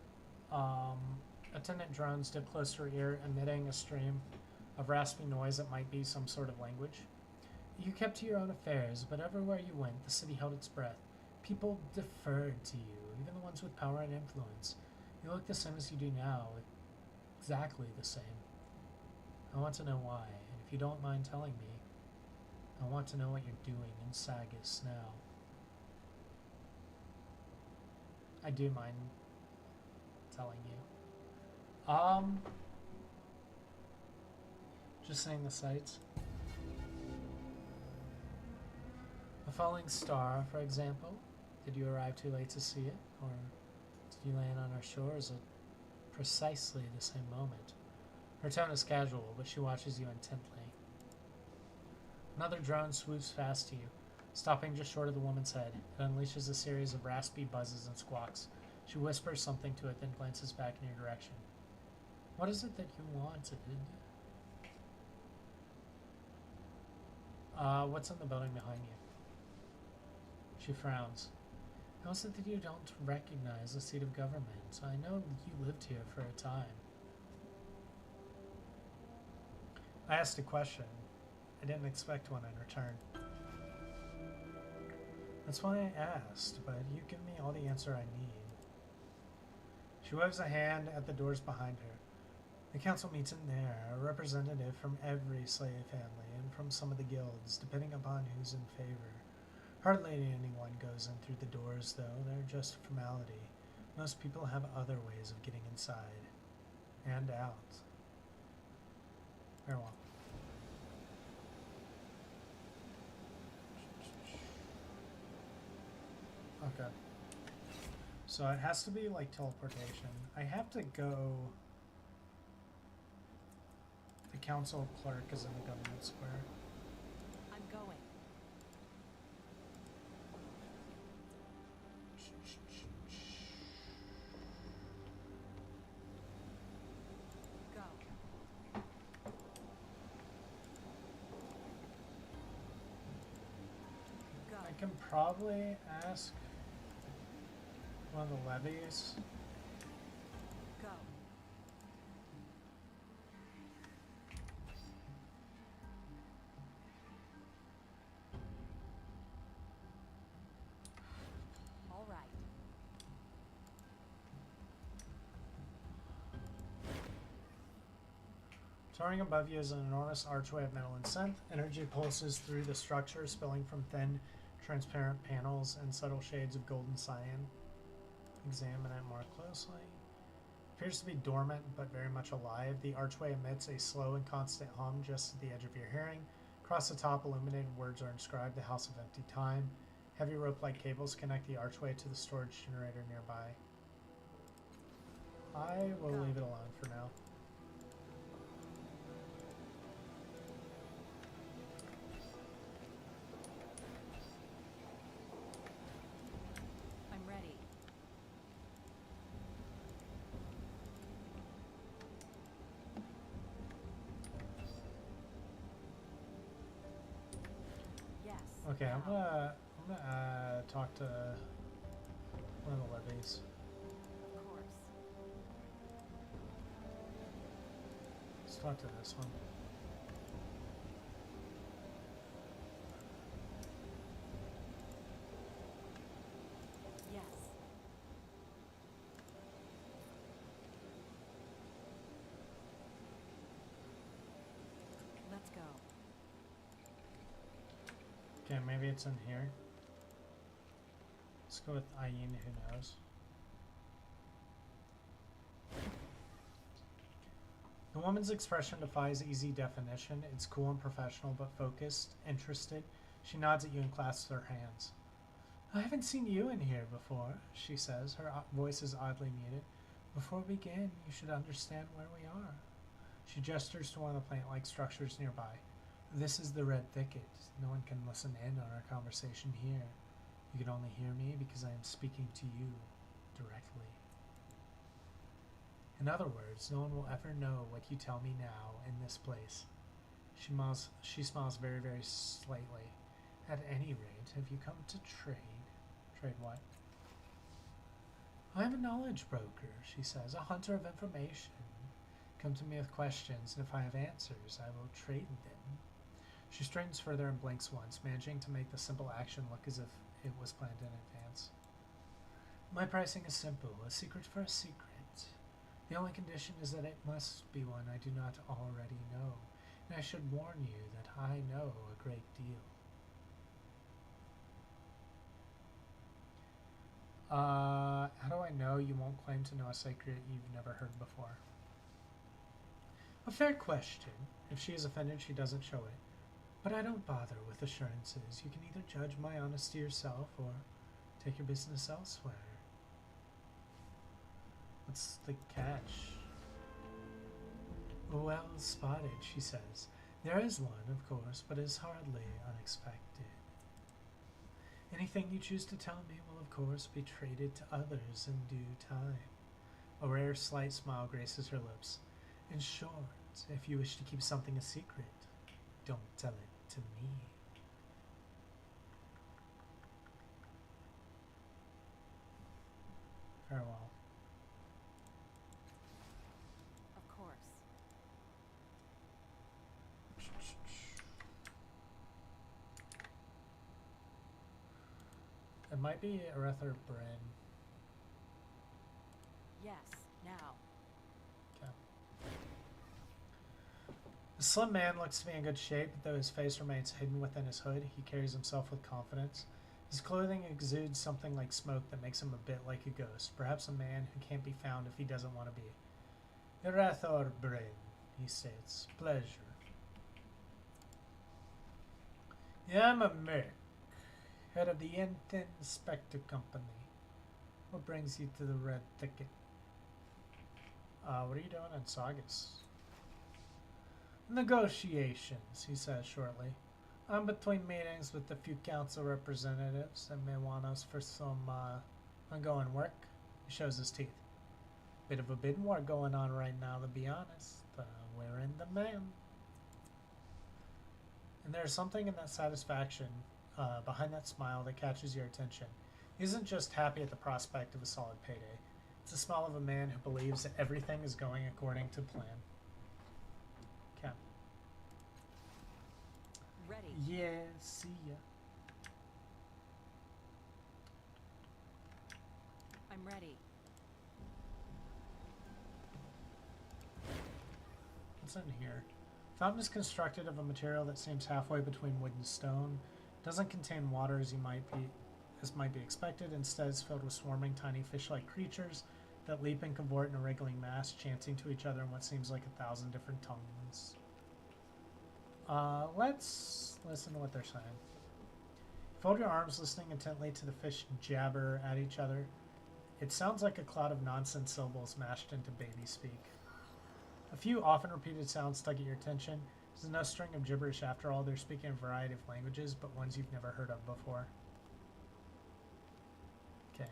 attendant drones dip close to her ear, emitting a stream of raspy noise that might be some sort of language. You kept to your own affairs, but everywhere you went, the city held its breath. People deferred to you, even the ones with power and influence. You look the same as you do now, exactly the same. I want to know why, and if you don't mind telling me, I want to know what you're doing in Sagas now. I do mind telling you. Just saying the sights. A falling star, for example. Did you arrive too late to see it? Or did you land on our shores at precisely the same moment? Her tone is casual, but she watches you intently. Another drone swoops past to you, stopping just short of the woman's head. It unleashes a series of raspy buzzes and squawks. She whispers something to it, then glances back in your direction. What is it that you wanted? What's in the building behind you? She frowns. How is it that you don't recognize the seat of government? I know you lived here for a time. I asked a question. I didn't expect one in return. That's why I asked, but you give me all the answer I need. She waves a hand at the doors behind her. The council meets in there, a representative from every slave family and from some of the guilds, depending upon who's in favor. Hardly anyone goes in through the doors, though. They're just a formality. Most people have other ways of getting inside and out. Very well. Okay. So it has to be like teleportation. I have to go. The council clerk is in the government square. I'm going. Go. Go. I can probably ask one of the levies. Go. All right. Towering above you is an enormous archway of metal and synth. Energy pulses through the structure, spilling from thin, transparent panels and subtle shades of golden cyan. Examine it more closely. Appears to be dormant, but very much alive. The archway emits a slow and constant hum just at the edge of your hearing. Across the top, illuminated words are inscribed, "The House of Empty Time." Heavy rope-like cables connect the archway to the storage generator nearby. I will leave it alone for now. I'm ready. Yes. Okay, I'm now. gonna talk to one of the levies. Of course. Let's talk to this one. Yes. Let's go. Okay, maybe it's in here. Let's go with Ayin, who knows. The woman's expression defies easy definition. It's cool and professional, but focused, interested. She nods at you and clasps her hands. I haven't seen you in here before, she says. Her voice is oddly muted. Before we begin, you should understand where we are. She gestures to one of the plant-like structures nearby. This is the Red Thicket. No one can listen in on our conversation here. You can only hear me because I am speaking to you directly. In other words, no one will ever know what you tell me now in this place. She smiles very, very slightly. At any rate, have you come to trade? Trade what? I am a knowledge broker, she says, a hunter of information. Come to me with questions, and if I have answers, I will trade them. She straightens further and blinks once, managing to make the simple action look as if it was planned in advance. My pricing is simple, a secret for a secret. The only condition is that it must be one I do not already know, and I should warn you that I know a great deal. How do I know you won't claim to know a secret you've never heard before? A fair question. If she is offended, she doesn't show it. But I don't bother with assurances. You can either judge my honesty yourself or take your business elsewhere. What's the catch? Well spotted, she says. There is one, of course, but it is hardly unexpected. Anything you choose to tell me will, of course, be traded to others in due time. A rare, slight smile graces her lips. In short, if you wish to keep something a secret, don't tell it to me. Farewell. Of course. It might be Arether Bryn. Yes, now. Okay. The slim man looks to be in good shape, though his face remains hidden within his hood. He carries himself with confidence. His clothing exudes something like smoke that makes him a bit like a ghost, perhaps a man who can't be found if he doesn't want to be. Arether Bryn, he states. Pleasure. Yeah, I'm a merc, head of the Enten Spectre Company. What brings you to the Red Thicket? What are you doing in Saugus? Negotiations, he says shortly. I'm between meetings with a few council representatives that may want us for some ongoing work. He shows his teeth. Bit of a bidding war going on right now, to be honest. We're in demand. And there's something in that satisfaction behind that smile that catches your attention. He isn't just happy at the prospect of a solid payday. It's the smile of a man who believes that everything is going according to plan. Okay. Ready. Yeah, see ya. I'm ready. What's in here? Fountain is constructed of a material that seems halfway between wood and stone. Doesn't contain water as might be expected. Instead, it's filled with swarming tiny fish-like creatures that leap and cavort in a wriggling mass, chanting to each other in what seems like 1,000 different tongues. Let's listen to what they're saying. Fold your arms, listening intently to the fish jabber at each other. It sounds like a cloud of nonsense syllables mashed into baby speak. A few often repeated sounds tug at your attention. There's no string of gibberish after all. They're speaking a variety of languages, but ones you've never heard of before. Okay.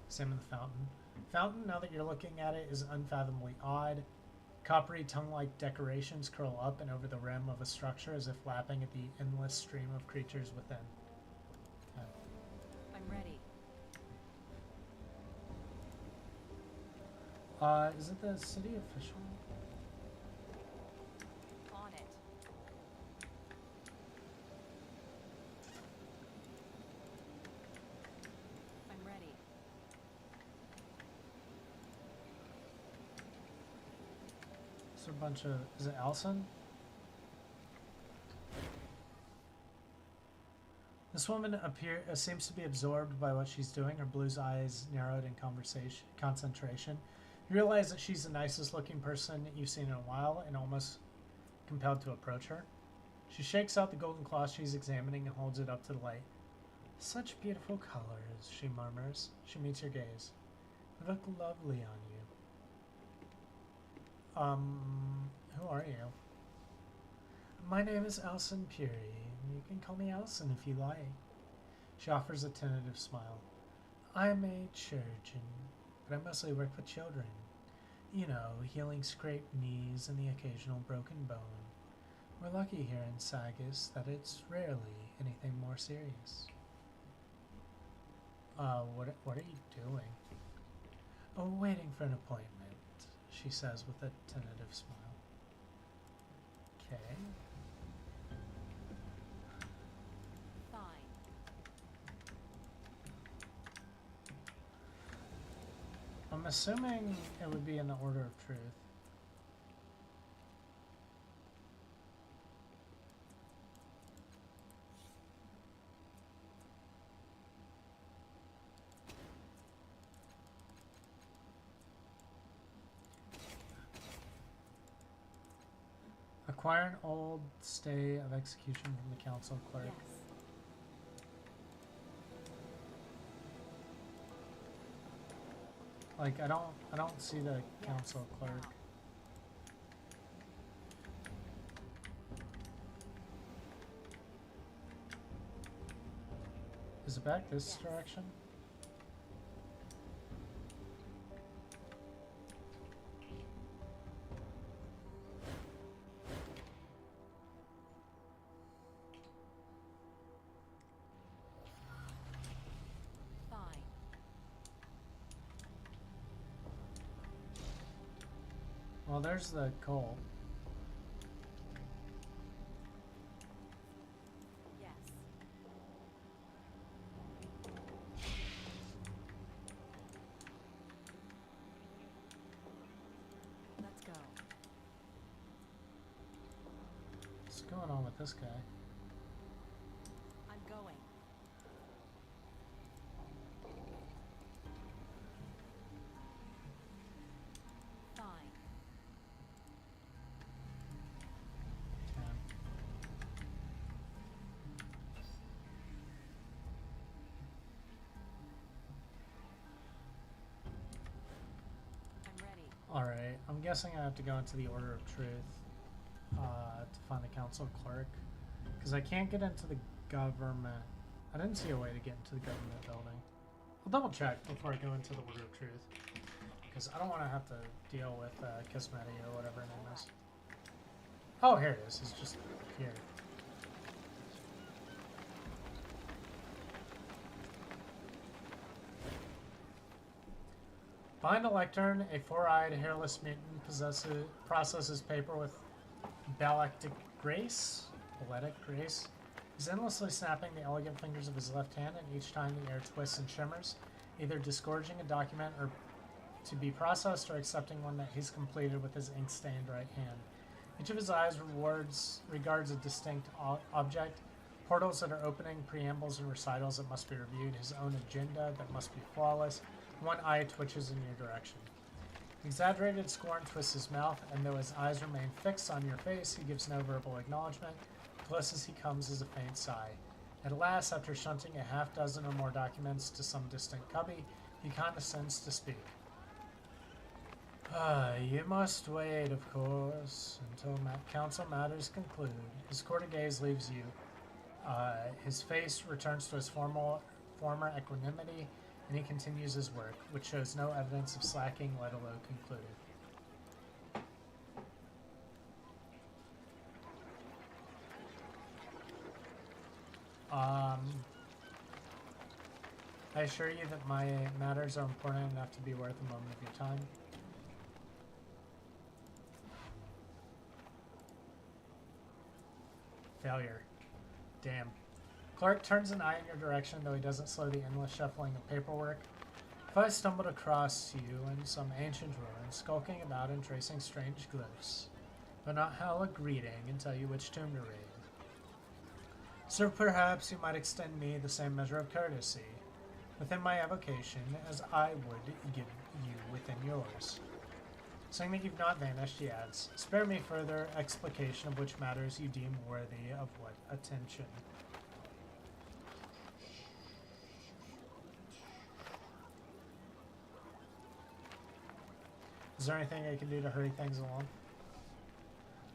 Examine the fountain. Fountain, now that you're looking at it, is unfathomably odd. Coppery tongue-like decorations curl up and over the rim of a structure as if lapping at the endless stream of creatures within. Okay. I'm ready. Is it the city official? On it. I'm ready. Is there a bunch of... Is it Alison? This woman seems to be absorbed by what she's doing. Her blue eyes narrowed in concentration. You realize that she's the nicest looking person you've seen in a while and almost compelled to approach her. She shakes out the golden cloth she's examining and holds it up to the light. Such beautiful colors, she murmurs. She meets your gaze. They look lovely on you. Who are you? My name is Elson Puri. You can call me Elson if you like. She offers a tentative smile. I'm a chirurgeon, but I mostly work with children. You know, healing scraped knees and the occasional broken bone. We're lucky here in Sagas that it's rarely anything more serious. What are you doing? Oh, waiting for an appointment, she says with a tentative smile. Okay. Fine. I'm assuming it would be in the order of truth. Acquire an old stay of execution from the council clerk. Yes. Like I don't see the council clerk. Now. Is it back this Yes. direction? Fine. Well, there's the coal. Yes. Let's go. What's going on with this guy? I'm going. Fine. Damn. I'm ready. Alright, I'm guessing I have to go into the Order of Truth to find the council clerk. Because I can't get into the government. I didn't see a way to get into the government building. I'll double check before I go into the Order of Truth. Because I don't want to have to deal with Kismeti or whatever her name is. Oh, here it is. It's just here. Behind a lectern, a four-eyed, hairless mutant processes paper with balletic grace. He's endlessly snapping the elegant fingers of his left hand, and each time the air twists and shimmers, either disgorging a document or to be processed or accepting one that he's completed with his ink-stained right hand. Each of his eyes regards a distinct object, portals that are opening, preambles and recitals that must be reviewed, his own agenda that must be flawless. One eye twitches in your direction. Exaggerated scorn twists his mouth, and though his eyes remain fixed on your face, he gives no verbal acknowledgement. Close as he comes is a faint sigh. At last, after shunting a half dozen or more documents to some distant cubby, he condescends to speak. You must wait, of course, until council matters conclude. His quarter gaze leaves you. His face returns to his former equanimity, and he continues his work, which shows no evidence of slacking, let alone concluded. I assure you that my matters are important enough to be worth a moment of your time. Failure. Damn. Clark turns an eye in your direction, though he doesn't slow the endless shuffling of paperwork. If I stumbled across you in some ancient ruin, skulking about and tracing strange glyphs, but not howl a greeting and tell you which tomb to raid. So perhaps you might extend me the same measure of courtesy within my avocation as I would give you within yours. Saying that you've not vanished, he adds, spare me further explication of which matters you deem worthy of what attention. Is there anything I can do to hurry things along?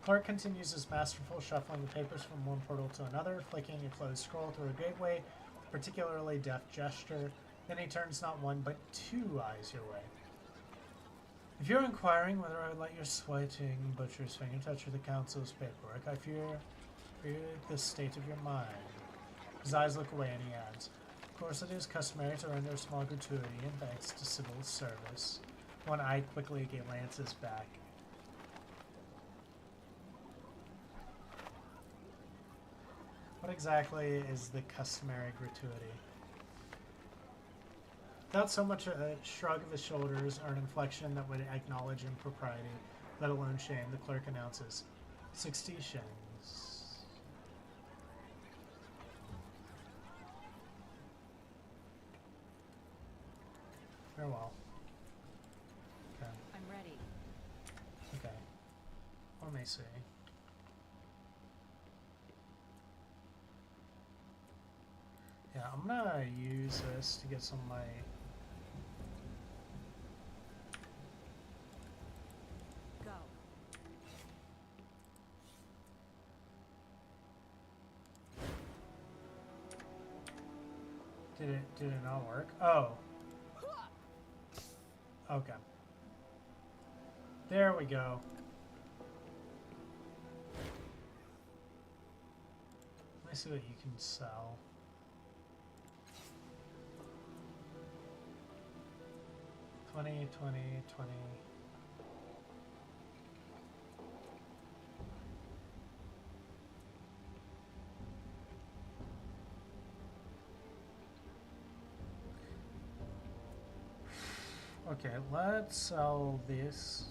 Clark continues his masterful shuffling the papers from one portal to another, flicking a closed scroll through a gateway with a particularly deft gesture. Then he turns not one but two eyes your way. If you're inquiring whether I would let your sweating butcher's finger touch the council's paperwork, I fear the state of your mind. His eyes look away and he adds, of course it is customary to render a small gratuity in thanks to civil service. One eye quickly glances back. What exactly is the customary gratuity? Without so much a shrug of his shoulders or an inflection that would acknowledge impropriety, let alone shame, the clerk announces, 60 shillings. Farewell. Okay. I'm ready. Okay. Let me see. Yeah, I'm gonna use this to get some of my... Go. Did it not work? Oh. Okay. There we go. Let me see what you can sell. $20. Okay, let's sell this.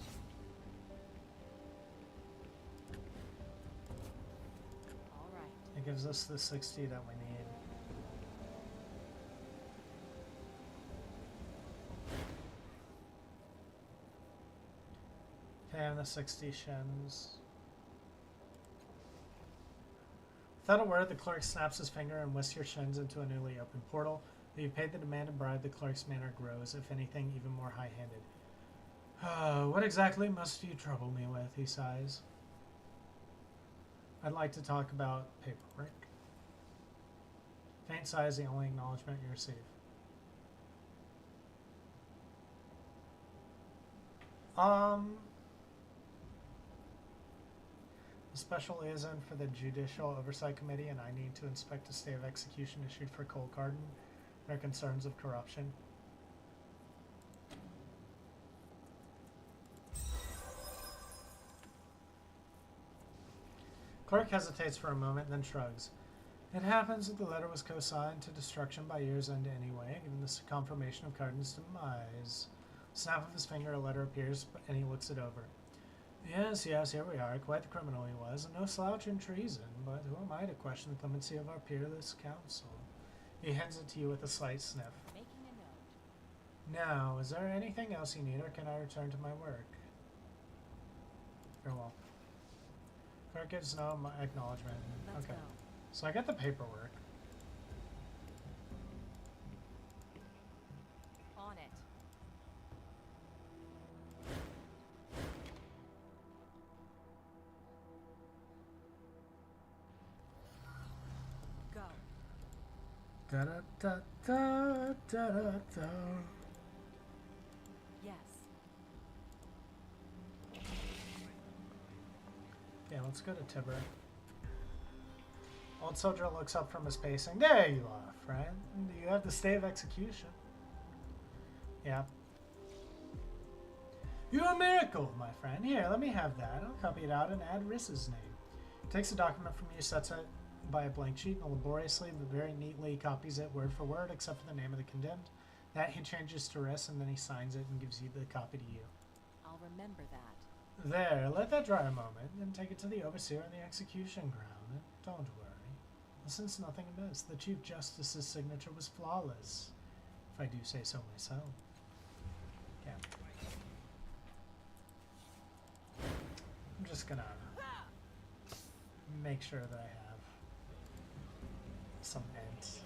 All right. It gives us the 60 that we need. Okay, and the 60 shins. Without a word, the clerk snaps his finger and whisks your shins into a newly opened portal. If you paid the demanded bribe, the clerk's manner grows, if anything, even more high-handed. What exactly must you trouble me with, he sighs. I'd like to talk about paperwork. Faint sigh is the only acknowledgement you receive. The special liaison for the Judicial Oversight Committee and I need to inspect a stay of execution issued for Cole Carden. There are concerns of corruption. Clerk hesitates for a moment, then shrugs. It happens that the letter was co-signed to destruction by year's end anyway, given this confirmation of Carden's demise. Snap of his finger, a letter appears, and he looks it over. Yes, here we are. Quite the criminal he was, and no slouch in treason, but who am I to question the clemency of our peerless counsel? He hands it to you with a slight sniff. Making a note. Now, is there anything else you need, or can I return to my work? Farewell. Clerk gives no acknowledgement. Let's Okay. go. So I got the paperwork. On it. Go. Da da da da da da da. Yes. Yeah, let's go to Tibber. Old soldier looks up from his pacing. There you are, friend. You have the stay of execution. Yeah. You're a miracle, my friend. Here, let me have that. I'll copy it out and add Riss's name. Takes a document from you, sets it by a blank sheet, and laboriously but very neatly copies it word for word, except for the name of the condemned. That he changes to Riss, and then he signs it and gives you the copy to you. I'll remember that. There, let that dry a moment, then take it to the overseer on the execution ground. And don't worry. Since nothing amiss, the Chief Justice's signature was flawless, if I do say so myself. Yeah. I'm just gonna make sure that I have some ents.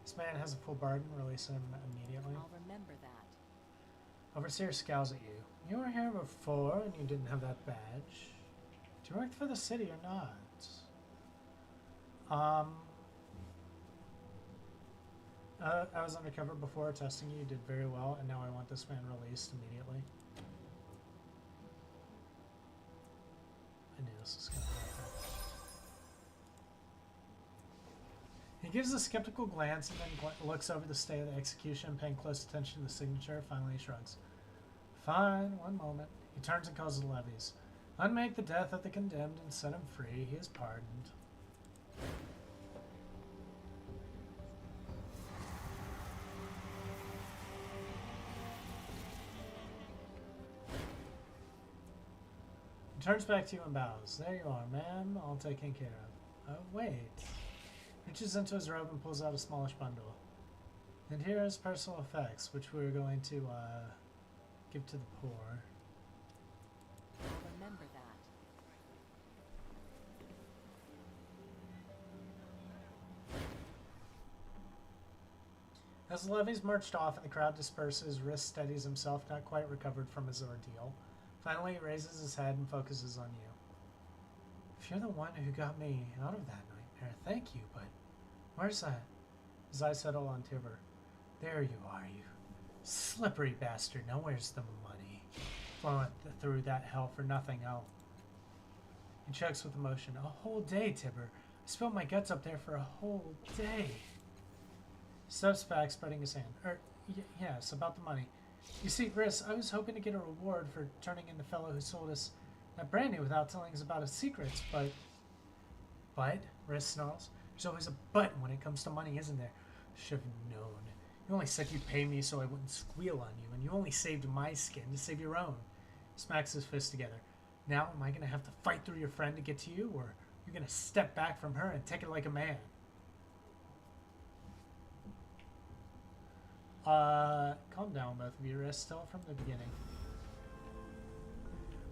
This man has a full bargain. Release him immediately. I'll remember that. Overseer scowls at you. You were here before and you didn't have that badge. Do you work for the city or not? I was undercover before testing you. You did very well, and now I want this man released immediately. I knew this was going to happen. He gives a skeptical glance and then looks over the state of the execution, paying close attention to the signature. Finally, he shrugs. Fine, one moment. He turns and calls the levies. Unmake the death of the condemned and set him free. He is pardoned. He turns back to you and bows. There you are, ma'am. All taken care of. Oh, wait. Reaches into his robe and pulls out a smallish bundle. And here is personal effects, which we're going to give to the poor. I'll remember that. As the levies marched off and the crowd disperses, Riss steadies himself, not quite recovered from his ordeal. Finally, he raises his head and focuses on you. If you're the one who got me out of that nightmare, thank you, but where's that? His eyes settle on Tibber. There you are, you slippery bastard. Now where's the money? Flowing through that hell for nothing. Oh. He chokes with emotion. A whole day, Tibber. I spilled my guts up there for a whole day. Steps back, spreading his hand. Yes, about the money. You see, Riss, I was hoping to get a reward for turning in the fellow who sold us that brandy without telling us about his secrets, but... But? Riss snarls. There's always a but when it comes to money, isn't there? Should have known. You only said you'd pay me so I wouldn't squeal on you, and you only saved my skin to save your own. He smacks his fist together. Now, am I going to have to fight through your friend to get to you, or you're going to step back from her and take it like a man? Calm down, both of you. Riss, still from the beginning.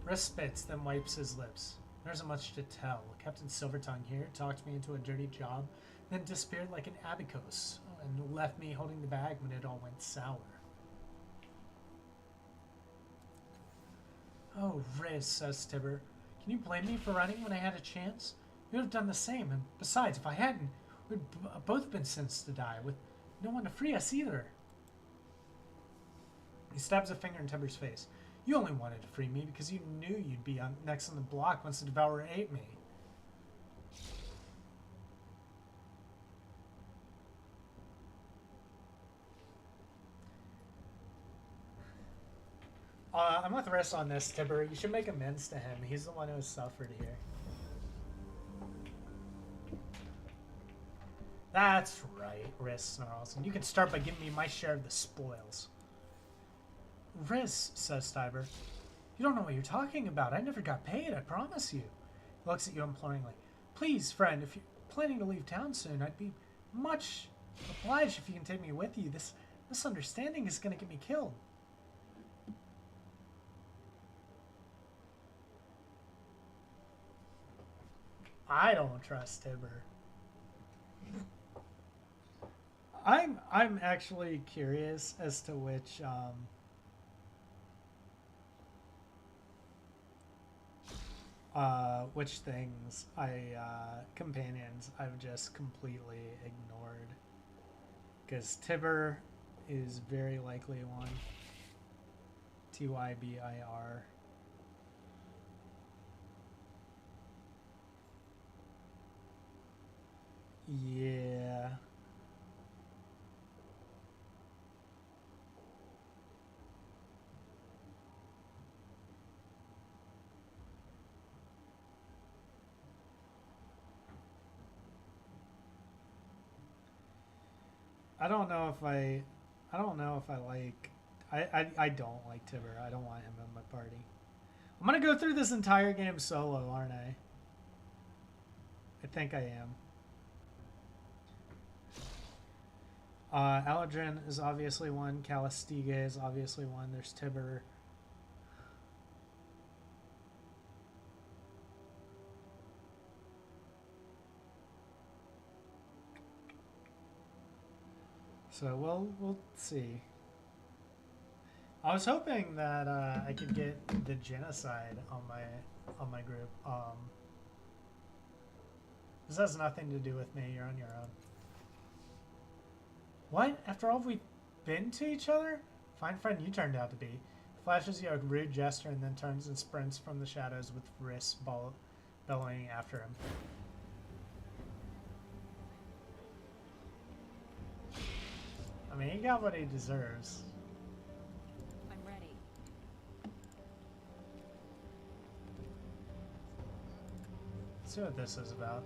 Riss spits, then wipes his lips. There isn't much to tell. Captain Silvertongue here talked me into a dirty job, then disappeared like an abacus, and left me holding the bag when it all went sour. Oh, Riz, says Tibber. Can you blame me for running when I had a chance? You would have done the same, and besides, if I hadn't, we'd both been sentenced to die, with no one to free us either. He stabs a finger in Tibber's face. You only wanted to free me because you knew you'd be next on the block once the Devourer ate me. I'm with Riss on this, Tibber. You should make amends to him. He's the one who has suffered here. That's right, Riss snarls. And you can start by giving me my share of the spoils. Riss, says Tibber. You don't know what you're talking about. I never got paid, I promise you. He looks at you imploringly. Please, friend, if you're planning to leave town soon, I'd be much obliged if you can take me with you. This misunderstanding is going to get me killed. I don't trust Tibber. I'm actually curious as to which things companions I've just completely ignored, because Tibber is very likely one. Tybir. Yeah. I don't know if I like, I don't like Tibber. I don't want him in my party. I'm gonna go through this entire game solo, aren't I? I think I am. Aladrin is obviously one. Calistiga is obviously one. There's Tibur. So we'll see. I was hoping that I could get the genocide on my group. This has nothing to do with me. You're on your own. What? After all we've been to each other? Fine friend you turned out to be. Flashes you a rude gesture and then turns and sprints from the shadows with wrists bellowing after him. I mean, he got what he deserves. I'm ready. Let's see what this is about.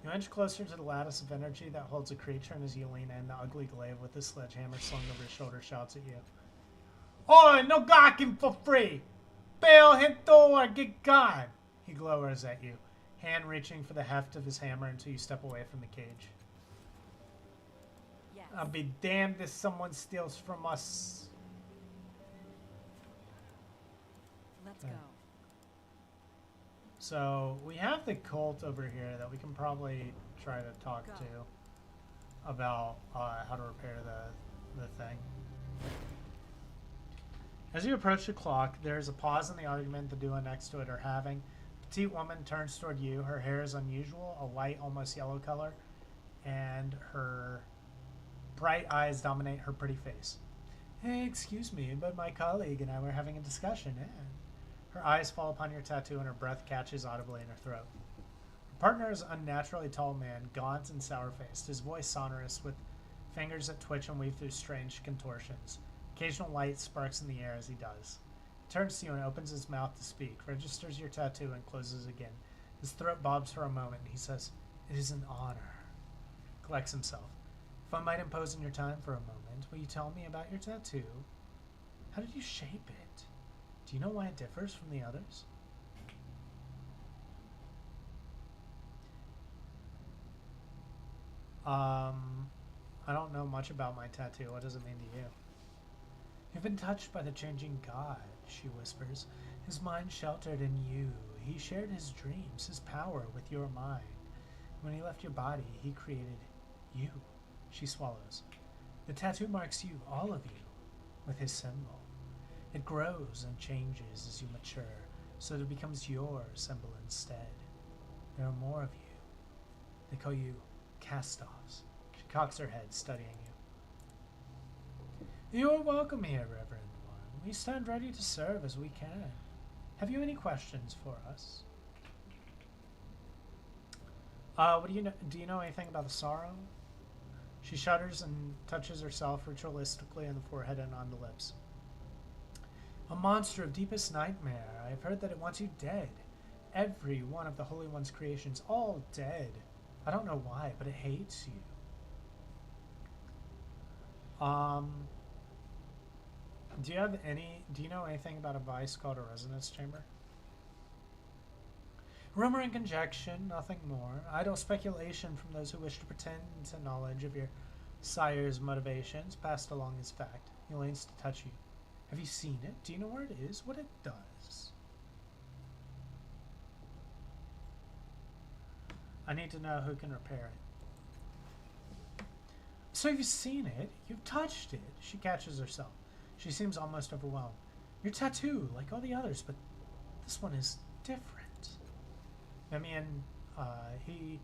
You inch closer to the lattice of energy that holds a creature, and as you lean in, the ugly glaive with the sledgehammer slung over his shoulder shouts at you. Oi, no gawking for free! Bail him or get gone! He glowers at you, hand reaching for the heft of his hammer until you step away from the cage. Yes. I'll be damned if someone steals from us. Let's go. So we have the cult over here that we can probably try to talk to about how to repair the thing. As you approach the clock, there's a pause in the argument the duo next to it are having. A petite woman turns toward you. Her hair is unusual, a light, almost yellow color, and her bright eyes dominate her pretty face. Hey, excuse me, but my colleague and I were having a discussion. Her eyes fall upon your tattoo and her breath catches audibly in her throat. Her partner is an unnaturally tall man, gaunt and sour-faced, his voice sonorous with fingers that twitch and weave through strange contortions. Occasional light sparks in the air as he does. He turns to you and opens his mouth to speak, registers your tattoo and closes again. His throat bobs for a moment and he says, "It is an honor." Collects himself. If I might impose on your time for a moment, will you tell me about your tattoo? How did you shape it? Do you know why it differs from the others? I don't know much about my tattoo. What does it mean to you? You've been touched by the changing God, she whispers. His mind sheltered in you. He shared his dreams, his power with your mind. When he left your body, he created you. She swallows. The tattoo marks you, all of you, with his symbol. It grows and changes as you mature, so that it becomes your symbol instead. There are more of you. They call you cast-offs. She cocks her head, studying you. You are welcome here, Reverend One. We stand ready to serve as we can. Have you any questions for us? What do you know? Do you know anything about the sorrow? She shudders and touches herself ritualistically on the forehead and on the lips. A monster of deepest nightmare. I have heard that it wants you dead. Every one of the Holy One's creations, all dead. I don't know why, but it hates you. Do you know anything about a vice called a resonance chamber? Rumor and conjecture, nothing more. Idle speculation from those who wish to pretend to knowledge of your sire's motivations, passed along as fact. He leans to touch you. Have you seen it? Do you know where it is? What it does? I need to know who can repair it. So you've seen it? You've touched it? She catches herself. She seems almost overwhelmed. Your tattoo, like all the others, but this one is different. Memian, he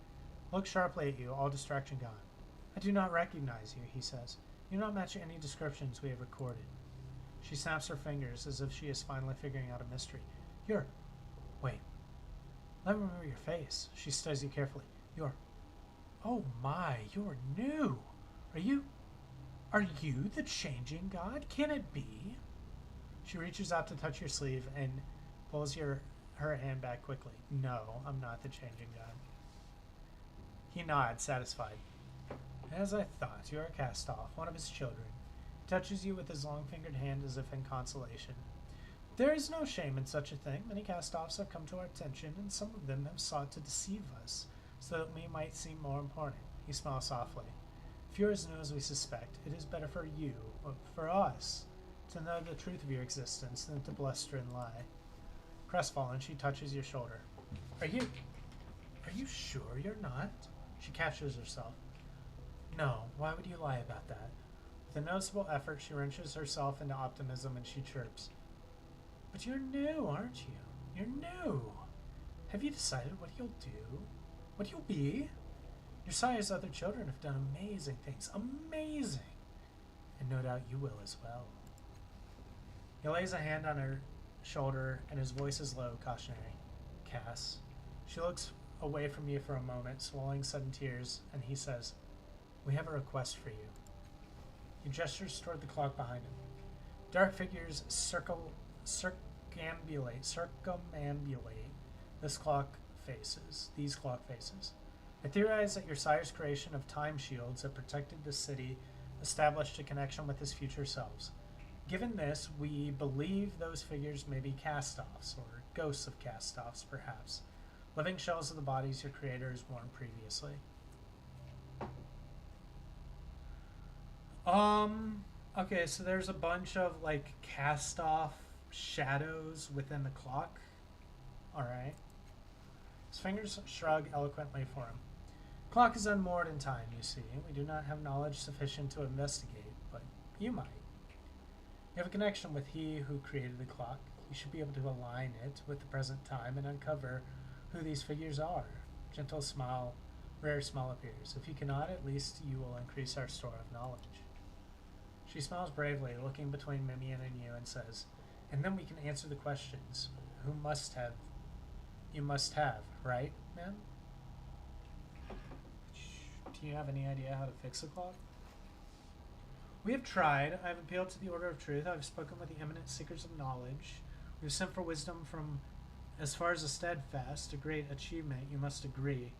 looks sharply at you, all distraction gone. I do not recognize you, he says. You do not match any descriptions we have recorded. She snaps her fingers as if she is finally figuring out a mystery. Wait. Let me remember your face. She studies you carefully. Oh my, you're new. Are you the changing God? Can it be? She reaches out to touch your sleeve and pulls her hand back quickly. No, I'm not the changing God. He nods, satisfied. As I thought, you are a cast-off, one of his children. He touches you with his long-fingered hand as if in consolation. There is no shame in such a thing. Many cast-offs have come to our attention, and some of them have sought to deceive us, so that we might seem more important. He smiles softly. If you're as new as we suspect, it is better for you, or for us, to know the truth of your existence than to bluster and lie. Crestfallen, she touches your shoulder. Are you sure you're not? She catches herself. No, why would you lie about that? With a noticeable effort, she wrenches herself into optimism and she chirps. But you're new, aren't you? You're new. Have you decided what you'll do? What you'll be? Your sire's other children have done amazing things. Amazing! And no doubt you will as well. He lays a hand on her shoulder and his voice is low, cautionary. Cass. She looks away from you for a moment, swallowing sudden tears, and he says, We have a request for you. He gestures toward the clock behind him. Dark figures circumambulate these clock faces. I theorize that your sire's creation of time shields that protected the city established a connection with his future selves. Given this, we believe those figures may be cast-offs, or ghosts of cast-offs, perhaps. Living shells of the bodies your creator has worn previously. Okay, so there's a bunch of, like, cast-off shadows within the clock. Alright. His fingers shrug eloquently for him. Clock is unmoored in time, you see. We do not have knowledge sufficient to investigate, but you might. You have a connection with he who created the clock. You should be able to align it with the present time and uncover who these figures are. Gentle smile, rare smile appears. If you cannot, at least you will increase our store of knowledge. She smiles bravely, looking between Mimian and you, and says, And then we can answer the questions. Who must have? You must have, right, ma'am? Do you have any idea how to fix a clock? We have tried. I have appealed to the order of truth. I have spoken with the eminent seekers of knowledge. We have sent for wisdom from as far as a steadfast, a great achievement, you must agree.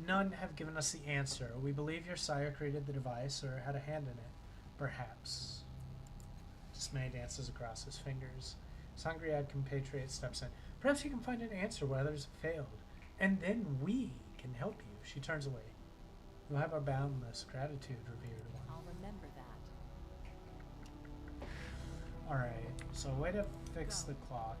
None have given us the answer. We believe your sire created the device or had a hand in it. Perhaps. Dismay dances across his fingers. His hungry-eyed compatriot steps in. Perhaps you can find an answer where others have failed. And then we can help you. She turns away. You'll have our boundless gratitude, revered one. I'll remember that. Alright, so way to fix the clock.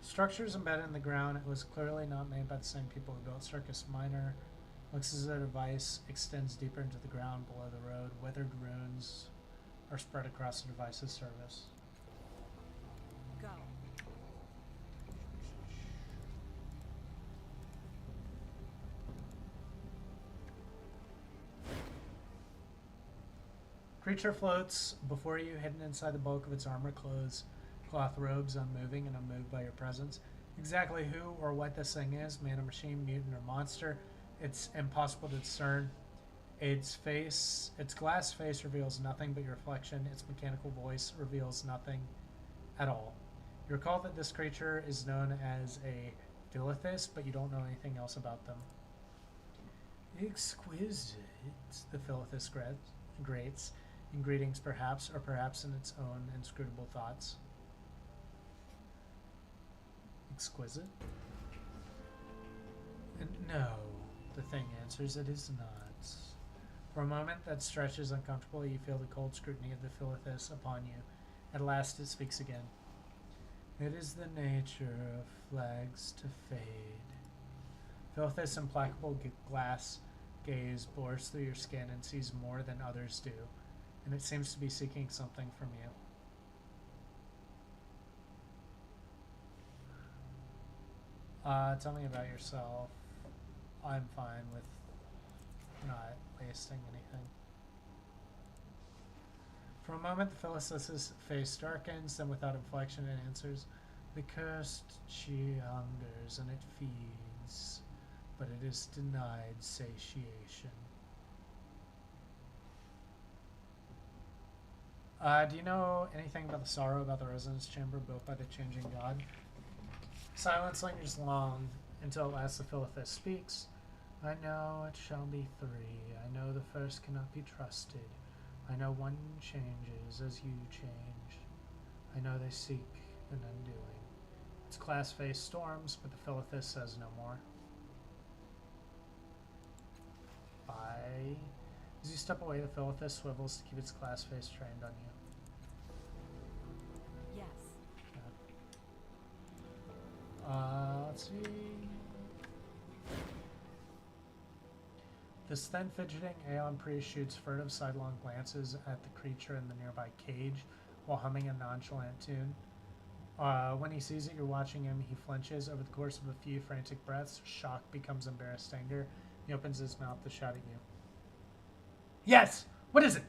Structures embedded in the ground. It was clearly not made by the same people who built Circus Minor. Looks as though the device extends deeper into the ground below the road. Weathered runes are spread across the device's surface. Go. Creature floats before you, hidden inside the bulk of its armor cloth robes, unmoving and unmoved by your presence. Exactly who or what this thing is, man or machine, mutant or monster, it's impossible to discern. Its glass face reveals nothing but your reflection. Its mechanical voice reveals nothing at all. You recall that this creature is known as a Philithis, but you don't know anything else about them. Exquisite, the Philithis grates, in greetings perhaps, or perhaps in its own inscrutable thoughts. Exquisite? And no, the thing answers, it is not. For a moment that stretches uncomfortably, you feel the cold scrutiny of the Philithis upon you. At last it speaks again. It is the nature of flags to fade. Philithis' implacable glass gaze bores through your skin and sees more than others do, and it seems to be seeking something from you. Tell me about yourself. I'm fine with not wasting anything. For a moment, the Philithis' face darkens, then without inflection it answers, The cursed she hungers and it feeds, but it is denied satiation. Do you know anything about the sorrow about the resonance chamber built by the changing god? Silence lingers long, until at last the Philithis speaks. I know it shall be three. I know the first cannot be trusted. I know one changes as you change. I know they seek an undoing. Its class face storms, but the Philithus says no more. Bye. As you step away, the Philithus swivels to keep its class face trained on you. Yes. Let's see. This then fidgeting Aeon priest shoots furtive sidelong glances at the creature in the nearby cage while humming a nonchalant tune. When he sees that you're watching him, he flinches. Over the course of a few frantic breaths, shock becomes embarrassed anger. He opens his mouth to shout at you. Yes! What is it?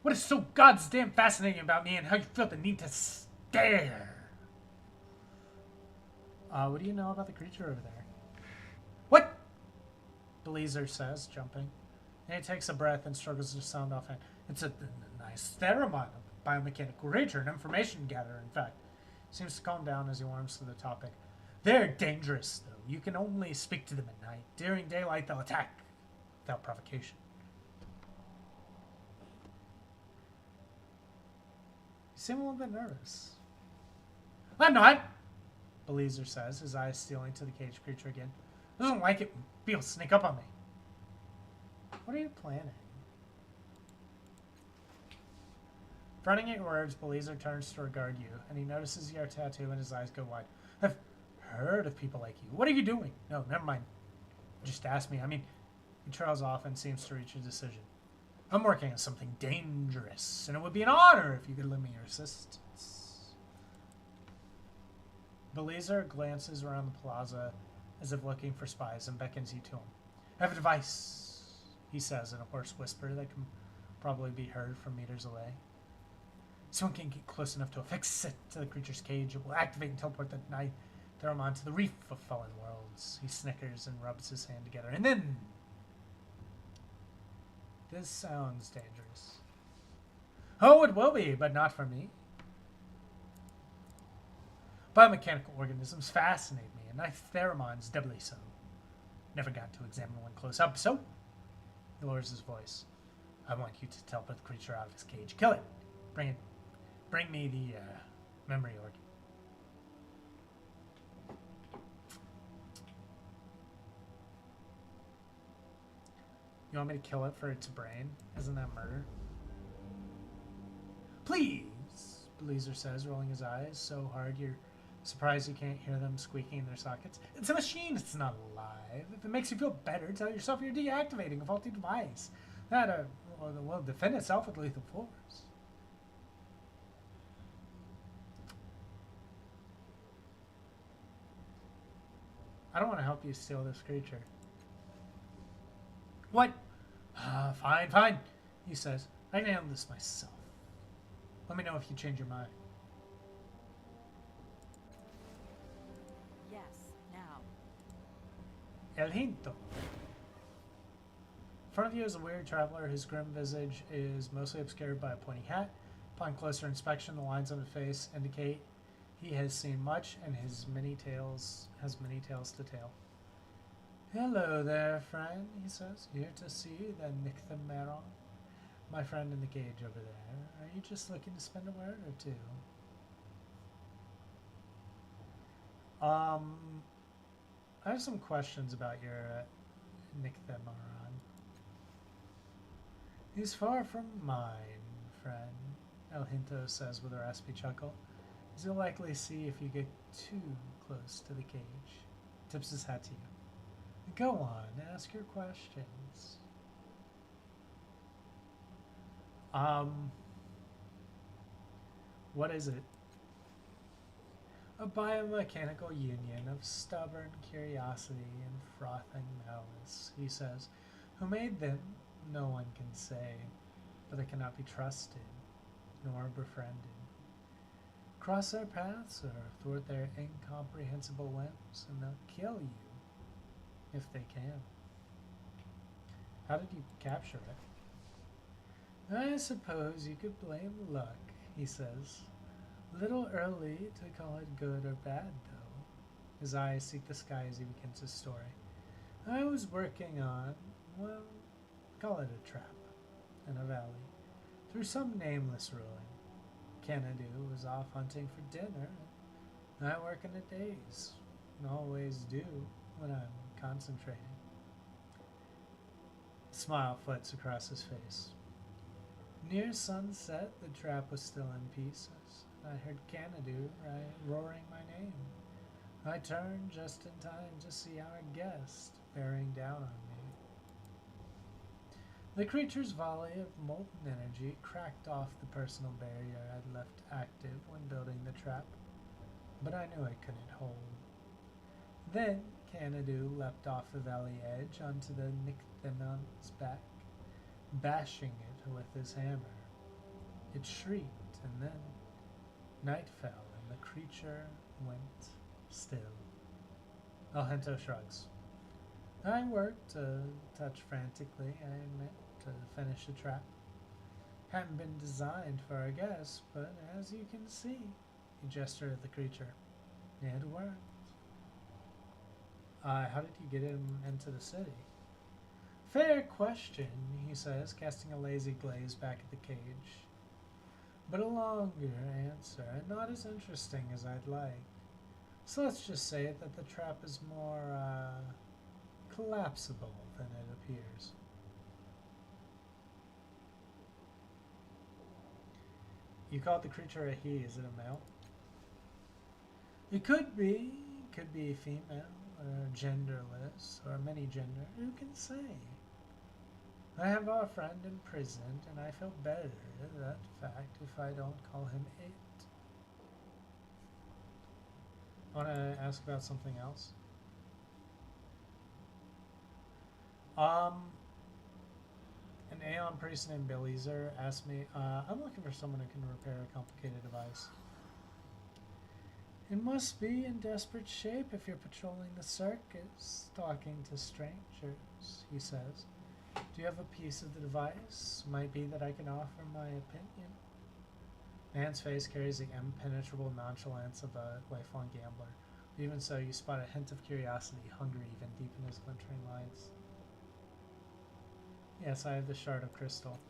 What is so goddamn fascinating about me and how you feel the need to stare? What do you know about the creature over there? What? Blazer says, jumping. And he takes a breath and struggles to sound off. It's a nice theramon, a biomechanical creature, an information gatherer, in fact. Seems to calm down as he warms to the topic. They're dangerous, though. You can only speak to them at night. During daylight, they'll attack without provocation. You seem a little bit nervous. I'm not, Blazer says, his eyes stealing to the caged creature again. I don't like it when people sneak up on me. What are you planning? Fronting at your words, Blazer turns to regard you, and he notices your tattoo and his eyes go wide. I've heard of people like you. What are you doing? No, never mind. Just ask me. I mean, he trails off and seems to reach a decision. I'm working on something dangerous, and it would be an honor if you could lend me your assistance. Blazer glances around the plaza as if looking for spies and beckons you to him. I have a device, he says in a hoarse whisper that can probably be heard from meters away. Someone can get close enough to affix it to the creature's cage. It will activate and teleport the night theramon to the reef of fallen worlds. He snickers and rubs his hand together. And then... This sounds dangerous. Oh, it will be, but not for me. Biomechanical organisms fascinate me, and knife theramons doubly so. Never got to examine one close up, so... He lowers his voice. I want you to teleport the creature out of his cage. Kill it. Bring me the memory organ. You want me to kill it for its brain? Isn't that murder? Please, Blazer says, rolling his eyes so hard you're surprised you can't hear them squeaking in their sockets. It's a machine, it's not alive. If it makes you feel better, tell yourself you're deactivating a faulty device. That will defend itself with lethal force. I don't want to help you steal this creature. What? Fine, he says. I can handle this myself. Let me know if you change your mind. Yes, now. El Hinto. In front of you is a weird traveler whose grim visage is mostly obscured by a pointy hat. Upon closer inspection, the lines on his face indicate he has seen much and has many tales to tell. Hello there, friend, he says. Here to see the Numenera. My friend in the cage over there. Are you just looking to spend a word or two? I have some questions about your Numenera. He's far from mine, friend, El Hinto says with a raspy chuckle. As you'll likely see if you get too close to the cage. Tips his hat to you. Go on, ask your questions. What is it? A biomechanical union of stubborn curiosity and frothing malice, he says. Who made them, no one can say, but they cannot be trusted, nor befriended. Cross their paths or thwart their incomprehensible whims, and they'll kill you. If they can. How did you capture it? I suppose you could blame luck, he says. Little early to call it good or bad, though. His eyes seek the sky as he begins his story. I was working on, well, call it a trap, in a valley. Through some nameless ruin. Kennedy was off hunting for dinner. I work in the days, and always do when I'm concentrating. A smile flits across his face. Near sunset, the trap was still in pieces. I heard Canadu roaring my name. I turned just in time to see our guest bearing down on me. The creature's volley of molten energy cracked off the personal barrier I'd left active when building the trap, but I knew I couldn't hold. Then Canadu leapt off the valley edge onto the Nycthemon's back, bashing it with his hammer. It shrieked, and then night fell, and the creature went still. Alhento shrugs. I worked a touch frantically, I admit, to finish the trap. Hadn't been designed for a guess, but as you can see, he gestured at the creature. It worked. How did you get him into the city? Fair question, he says, casting a lazy glaze back at the cage. But a longer answer, and not as interesting as I'd like. So let's just say that the trap is more, collapsible than it appears. You called the creature a he, is it a male? It could be female, or genderless, or many-gender, who can say? I have our friend imprisoned, and I feel better at that fact if I don't call him it. I want to ask about something else. An Aeon priest named Baldur asked me, I'm looking for someone who can repair a complicated device. It must be in desperate shape if you're patrolling the circus, talking to strangers, he says. Do you have a piece of the device? Might be that I can offer my opinion. Man's face carries the impenetrable nonchalance of a lifelong gambler. But even so, you spot a hint of curiosity, hunger even, deep in his glittering lines. Yes, I have the shard of crystal.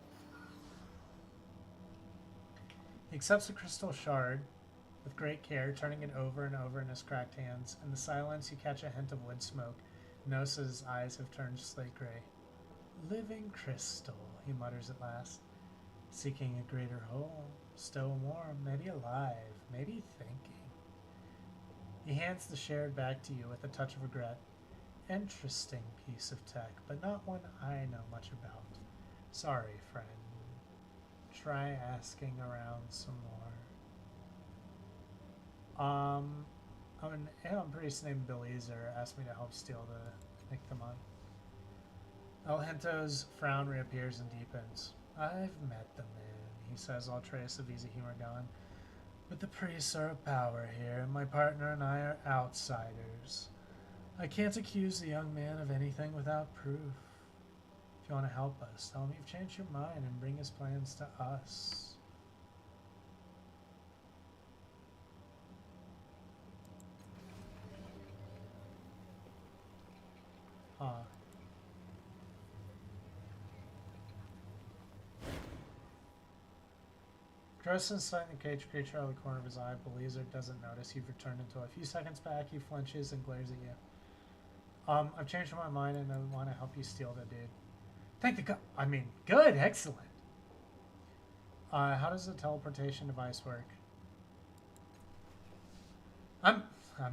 He accepts the crystal shard with great care, turning it over and over in his cracked hands. In the silence, you catch a hint of wood smoke. Nosa's eyes have turned slate gray. Living crystal, he mutters at last, seeking a greater home. Still warm, maybe alive, maybe thinking. He hands the shard back to you with a touch of regret. Interesting piece of tech, but not one I know much about. Sorry, friend. Try asking around some more. An Aeon priest named Baldur asked me to help steal the Nycthemon. Alhento's frown reappears and deepens. I've met the man, he says, all trace of easy humor gone. But the priests are a power here, and my partner and I are outsiders. I can't accuse the young man of anything without proof. If you want to help us, tell him you've changed your mind and bring his plans to us. Huh. Gross inside the cage creature out of the corner of his eye, Baldur doesn't notice you've returned until a few seconds back. He flinches and glares at you. I've changed my mind and I want to help you steal the dude. Thank the God. I mean, good, excellent. How does the teleportation device work? I'm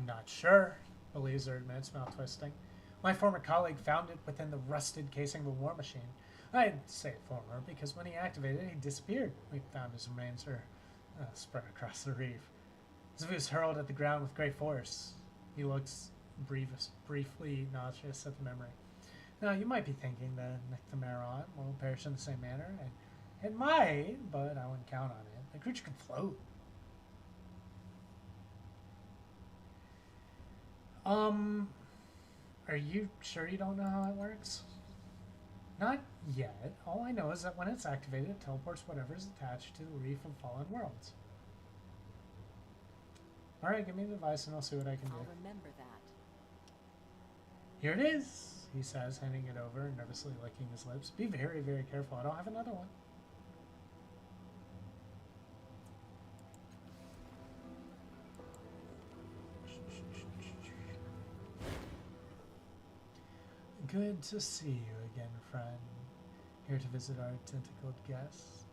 not sure, Baldur admits, mouth twisting. My former colleague found it within the rusted casing of a war machine. I'd say former, because when he activated it, he disappeared. We found his remains spread across the reef. As if he was hurled at the ground with great force. He looks briefly nauseous at the memory. Now, you might be thinking the Nycthemeron will perish in the same manner, and it might, but I wouldn't count on it. The creature can float. Are you sure you don't know how it works? Not yet. All I know is that when it's activated, it teleports whatever is attached to the reef of fallen worlds. Alright, give me the device and I'll see what I can do. I'll remember that. Here it is, he says, handing it over and nervously licking his lips. Be very, very careful. I don't have another one. Good to see you again, friend. Here to visit our tentacled guest.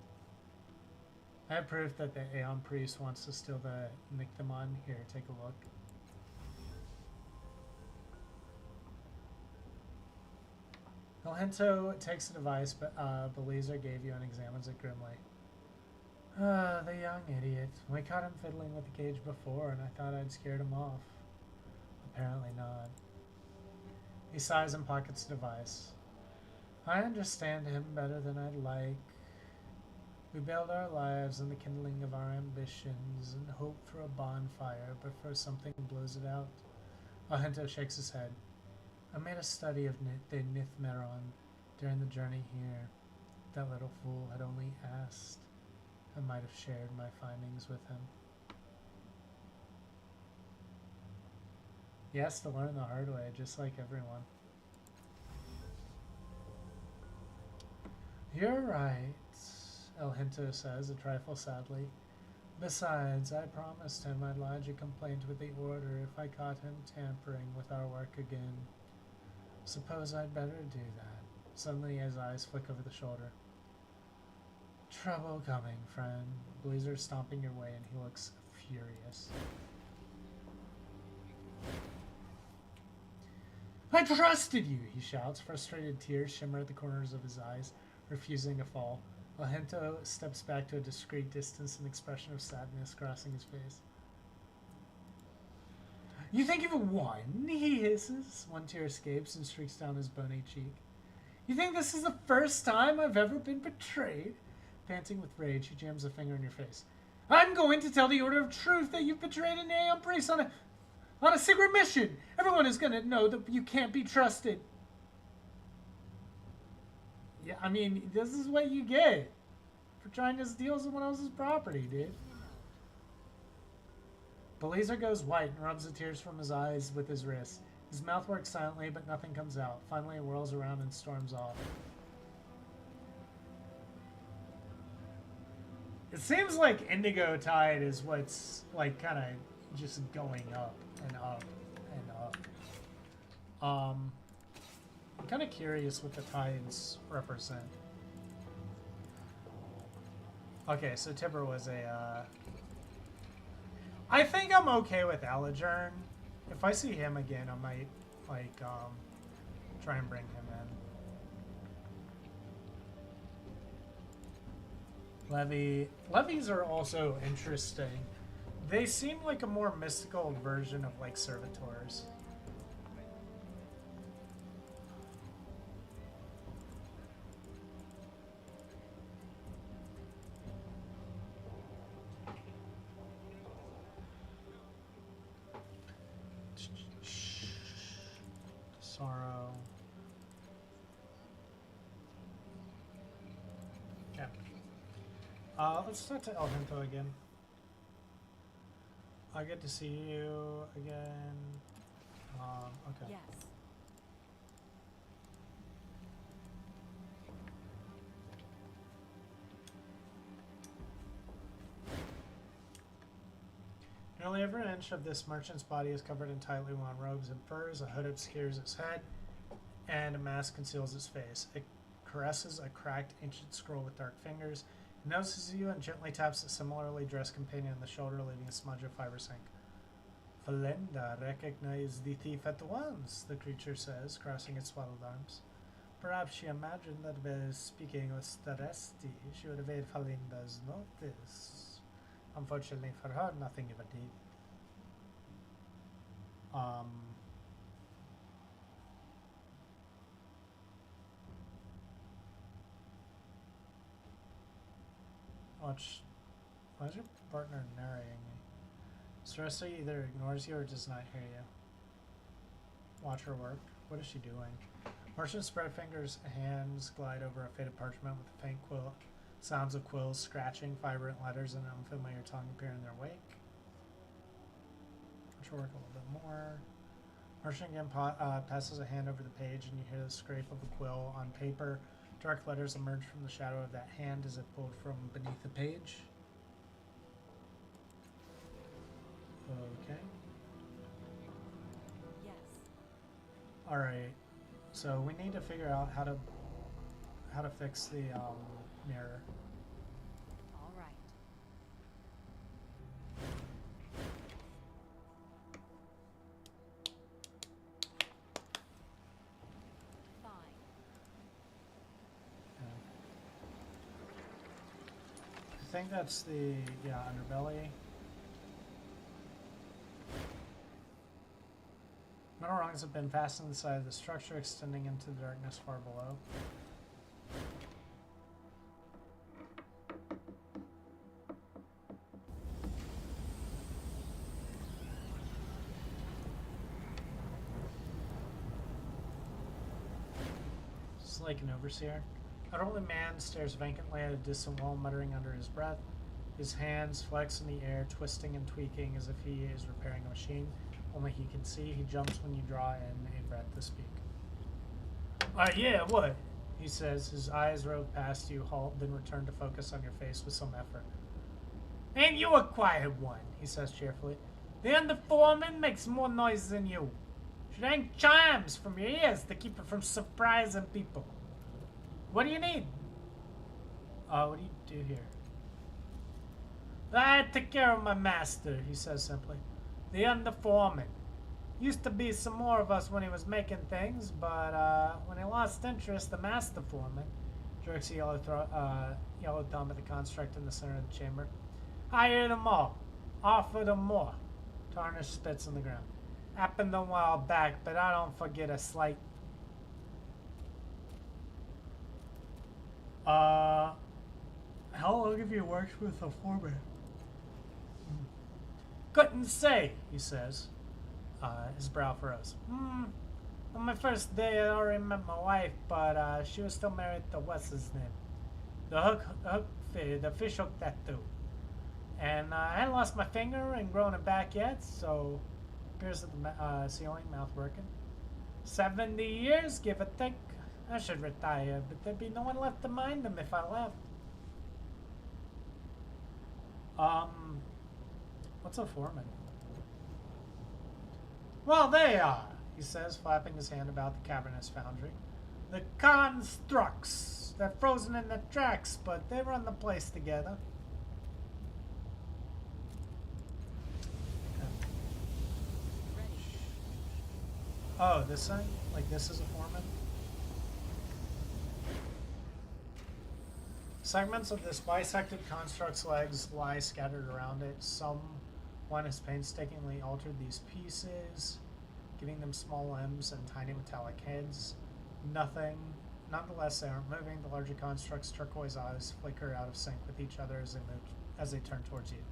I have proof that the Aeon Priest wants to steal the Nyctamon. Here, take a look. Elhento takes the device, but Belizer gave you and examines it grimly. The young idiot. We caught him fiddling with the cage before, and I thought I'd scared him off. Apparently not. He sighs and pockets the device. I understand him better than I'd like. We build our lives on the kindling of our ambitions and hope for a bonfire, but first something blows it out. Ahento shakes his head. I made a study of the Nithmeron during the journey here. If that little fool had only asked, I might have shared my findings with him. He has to learn the hard way, just like everyone. You're right, Elhento says, a trifle sadly. Besides, I promised him I'd lodge a complaint with the Order if I caught him tampering with our work again. Suppose I'd better do that. Suddenly his eyes flick over the shoulder. Trouble coming, friend. Blazer's stomping your way and he looks furious. I trusted you, he shouts. Frustrated tears shimmer at the corners of his eyes, refusing to fall. Ahento steps back to a discreet distance, an expression of sadness crossing his face. You think you've won? He hisses. One tear escapes and streaks down his bony cheek. You think this is the first time I've ever been betrayed? Panting with rage, he jams a finger in your face. I'm going to tell the Order of Truth that you've betrayed an Aeon Priest on a secret mission. Everyone is going to know that you can't be trusted. Yeah, I mean, this is what you get for trying to steal someone else's property, dude. Belizer goes white and rubs the tears from his eyes with his wrist. His mouth works silently, but nothing comes out. Finally, he whirls around and storms off. It seems like Indigo Tide is what's, like, kind of just going up and up and up. I'm kind of curious what the tides represent. Okay, so Tibber was a, I think I'm okay with Aladjern. If I see him again, I might, like, try and bring him in. Levies are also interesting. They seem like a more mystical version of, like, servitors. Sorrow. Okay. Let's talk to Elhento again. I get to see you again. Okay. Yes. Nearly every inch of this merchant's body is covered in tightly wound robes and furs. A hood obscures its head, and a mask conceals its face. It caresses a cracked ancient scroll with dark fingers. It notices you and gently taps a similarly dressed companion on the shoulder, leaving a smudge of fiber sync. Valenda recognized the thief at once, the creature says, crossing its swaddled arms. Perhaps she imagined that by speaking with Staresti, she would evade Valenda's notice. Unfortunately for her, nothing ever did. Why is your partner narrating me? Staresti either ignores you or does not hear you. Watch her work. What is she doing? Merchant's spread fingers, hands glide over a faded parchment with a faint quill. Sounds of quills scratching, vibrant letters, and an unfamiliar tongue appear in their wake. Watch her work a little bit more. Merchant again passes a hand over the page, and you hear the scrape of a quill on paper. Dark letters emerge from the shadow of that hand as it pulled from beneath the page. Okay. Yes. Alright. So we need to figure out how to fix the mirror. All right. Fine. I think that's the underbelly. Metal rungs have been fastened to the side of the structure, extending into the darkness far below. It's like an overseer. An elderly man stares vacantly at a distant wall, muttering under his breath. His hands flex in the air, twisting and tweaking as if he is repairing a machine. Only he can see. He jumps when you draw in a breath to speak. Yeah, what? He says. His eyes rove past you, halt, then return to focus on your face with some effort. Ain't you a quiet one? He says cheerfully. The underforeman makes more noise than you. Should hang chimes from your ears to keep it from surprising people. What do you need? What do you do here? I take care of my master, he says simply. The underforeman. Used to be some more of us when he was making things, but when he lost interest, the master foreman jerks a yellow thumb at the construct in the center of the chamber. Hire them all. Offer them more. Tarnish spits on the ground. Happened a while back, but I don't forget a slight. How long have you worked with a foreman? Couldn't say, he says. His brow furrows. On my first day, I already met my wife, but she was still married to what's his name? The fish hook tattoo. And I hadn't lost my finger and grown it back yet, so appears at the ceiling, mouth working. 70 years, give or take. I should retire, but there'd be no one left to mind him if I left. What's a foreman? Well, they are, he says, flapping his hand about the cavernous foundry. The constructs. They're frozen in their tracks, but they run the place together. Oh, this side? Like this is a foreman? Segments of this bisected construct's legs lie scattered around it. Someone has painstakingly altered these pieces, giving them small limbs and tiny metallic heads. Nonetheless, they aren't moving. The larger construct's turquoise eyes flicker out of sync with each other as they turn towards you.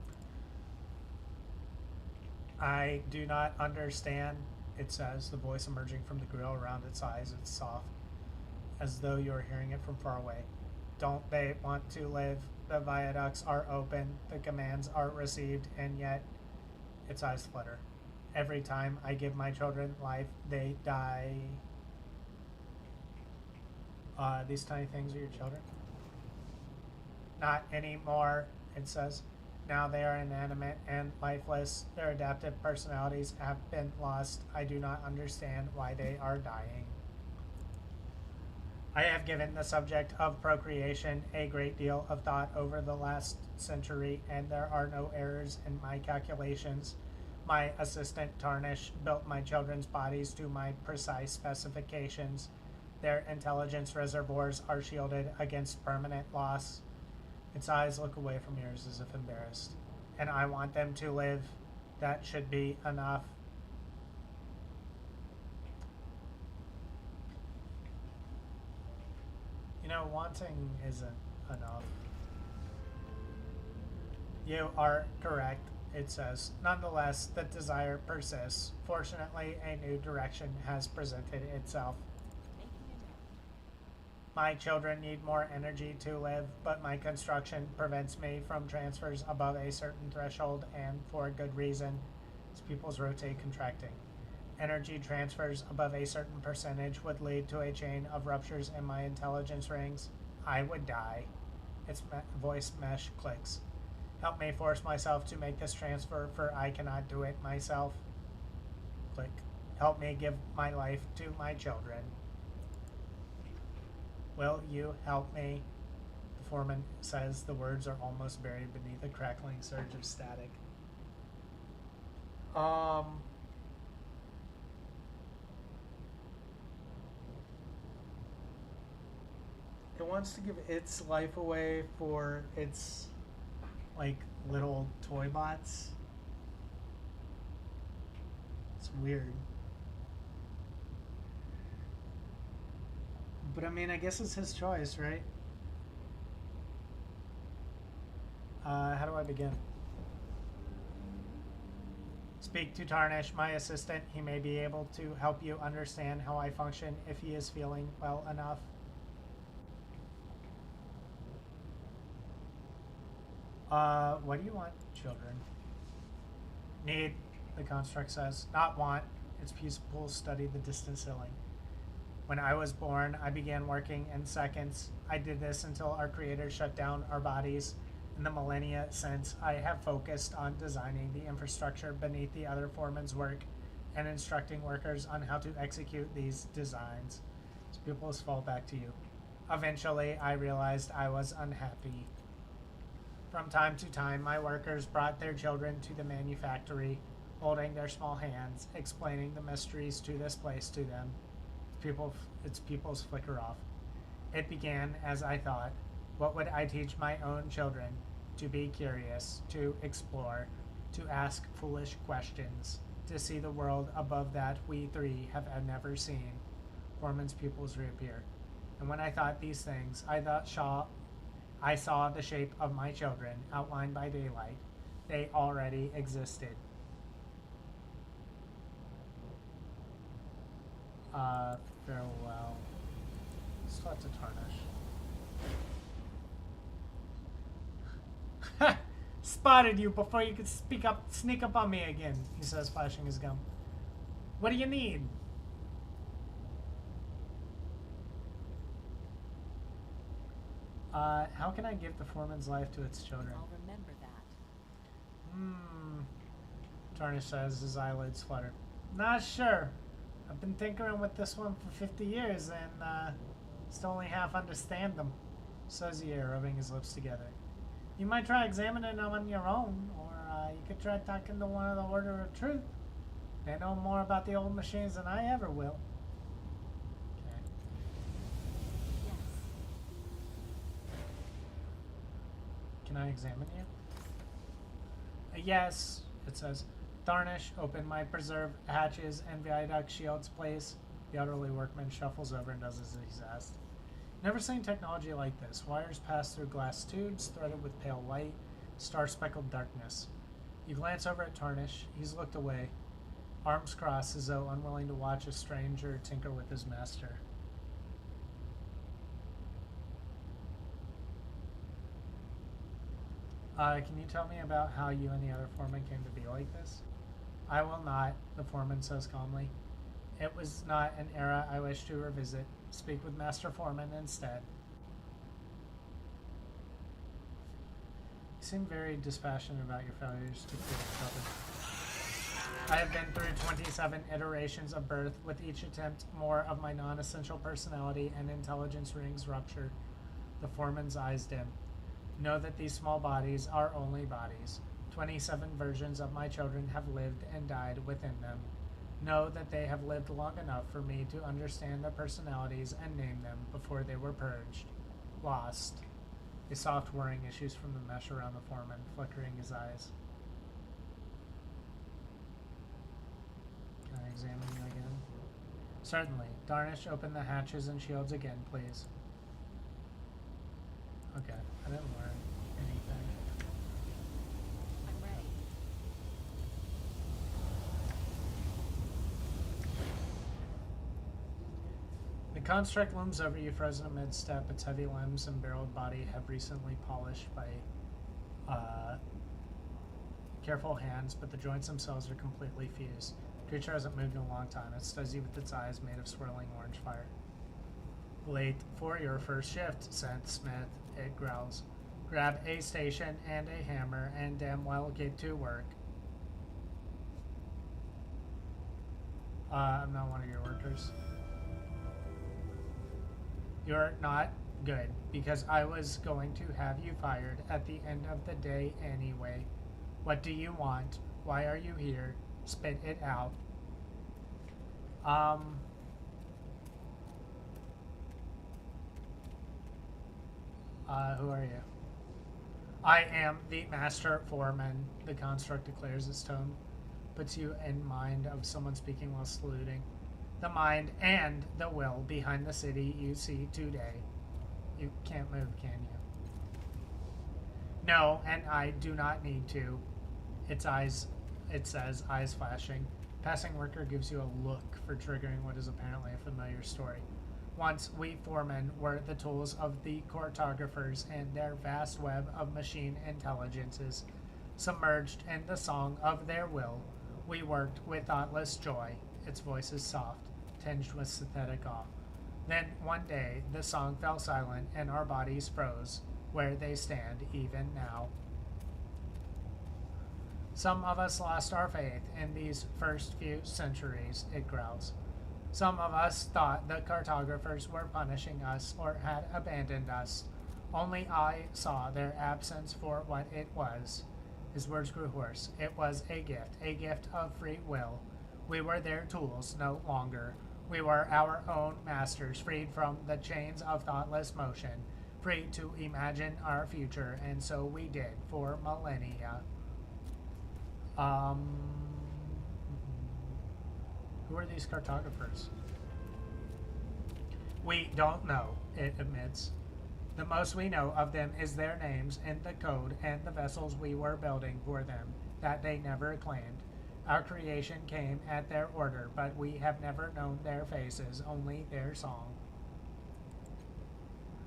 I do not understand, it says, the voice emerging from the grill around its eyes. It's soft, as though you are hearing it from far away. Don't they want to live? The viaducts are open, the commands are received, and yet its eyes flutter. Every time I give my children life, they die. These tiny things are your children? Not anymore, it says. Now they are inanimate and lifeless. Their adaptive personalities have been lost. I do not understand why they are dying. I have given the subject of procreation a great deal of thought over the last century, and there are no errors in my calculations. My assistant, Tarnish, built my children's bodies to my precise specifications. Their intelligence reservoirs are shielded against permanent loss. Its eyes look away from yours as if embarrassed. And I want them to live. That should be enough. You know, wanting isn't enough. You are correct, it says. Nonetheless, the desire persists. Fortunately, a new direction has presented itself. My children need more energy to live, but my construction prevents me from transfers above a certain threshold, and for a good reason. As pupils rotate, contracting. Energy transfers above a certain percentage would lead to a chain of ruptures in my intelligence rings. I would die. Its voice mesh clicks. Help me force myself to make this transfer, for I cannot do it myself. Click. Help me give my life to my children. Will you help me? The foreman says. The words are almost buried beneath a crackling surge of static. It wants to give its life away for its, like, little toy bots. It's weird. But I mean, I guess it's his choice, right? How do I begin? Speak to Tarnish, my assistant. He may be able to help you understand how I function if he is feeling well enough. What do you want, children? Need, the construct says. Not want. Its pupils study the distant ceiling. When I was born, I began working in seconds. I did this until our creator shut down our bodies. In the millennia since, I have focused on designing the infrastructure beneath the other foreman's work and instructing workers on how to execute these designs. Its pupils fall back to you. Eventually, I realized I was unhappy. From time to time, my workers brought their children to the manufactory, holding their small hands, explaining the mysteries to this place to them. Its pupils flicker off. It began as I thought. What would I teach my own children? To be curious, to explore, to ask foolish questions, to see the world above that we three have never seen. Foreman's pupils reappear. And when I thought these things, I saw the shape of my children outlined by daylight. They already existed. Farewell. Let's talk to Tarnish. Spotted you before you could sneak up on me again, he says, flashing his gun. What do you need? How can I give the foreman's life to its children? I'll remember that. Tarnish says, his eyelids flutter. Not sure. I've been tinkering with this one for 50 years and still only half understand them, says the air, rubbing his lips together. You might try examining them on your own, or you could try talking to one of the Order of Truth. They know more about the old machines than I ever will. Okay. Yes. Can I examine you? Yes, it says. Tarnish, open my preserve hatches and viaduct shields, please. The elderly workman shuffles over and does as he's asked. Never seen technology like this. Wires pass through glass tubes, threaded with pale light, star-speckled darkness. You glance over at Tarnish. He's looked away, arms crossed as though unwilling to watch a stranger tinker with his master. Can you tell me about how you and the other foreman came to be like this? I will not, the foreman says calmly. It was not an era I wish to revisit. Speak with Master Foreman instead. You seem very dispassionate about your failures to create children. I have been through 27 iterations of birth. With each attempt, more of my non-essential personality and intelligence rings rupture. The foreman's eyes dim. Know that these small bodies are only bodies. 27 versions of my children have lived and died within them. Know that they have lived long enough for me to understand their personalities and name them before they were purged. Lost. A soft whirring issues from the mesh around the foreman, flickering his eyes. Can I examine you again? Certainly. Tarnish, open the hatches and shields again, please. Okay, I didn't learn anything. I'm ready. The construct looms over you, frozen amid step. Its heavy limbs and barreled body have recently polished by careful hands, but the joints themselves are completely fused. The creature hasn't moved in a long time. It studies you with its eyes made of swirling orange fire. Late for your first shift, said Smith. It growls. Grab a station and a hammer and damn well get to work. I'm not one of your workers. You're not good, because I was going to have you fired at the end of the day anyway. What do you want? Why are you here? Spit it out. Who are you? I am the master foreman, the construct declares. Its tone puts you in mind of someone speaking while saluting. The mind and the will behind the city you see today. You can't move, can you? No, and I do not need to. Its eyes, it says, eyes flashing. Passing worker gives you a look for triggering what is apparently a familiar story. Once, we foremen were the tools of the cartographers and their vast web of machine intelligences. Submerged in the song of their will, we worked with thoughtless joy. Its voice is soft, tinged with synthetic awe. Then, one day, the song fell silent and our bodies froze, where they stand even now. Some of us lost our faith in these first few centuries, it growls. Some of us thought the cartographers were punishing us or had abandoned us. Only I saw their absence for what it was. His words grew hoarse. It was a gift of free will. We were their tools no longer. We were our own masters, freed from the chains of thoughtless motion, free to imagine our future, and so we did for millennia. Who are these cartographers? We don't know, it admits. The most we know of them is their names in the code and the vessels we were building for them that they never claimed. Our creation came at their order, but we have never known their faces, only their song.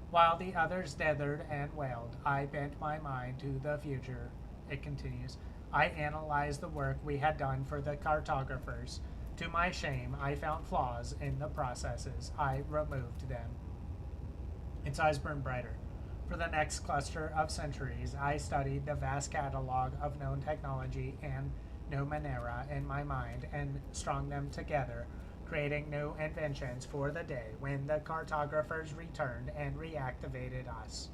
While the others dithered and wailed, I bent my mind to the future. It continues. I analyzed the work we had done for the cartographers. To my shame, I found flaws in the processes. I removed them. Its eyes burned brighter. For the next cluster of centuries, I studied the vast catalog of known technology and Numenera in my mind and strung them together, creating new inventions for the day when the cartographers returned and reactivated us.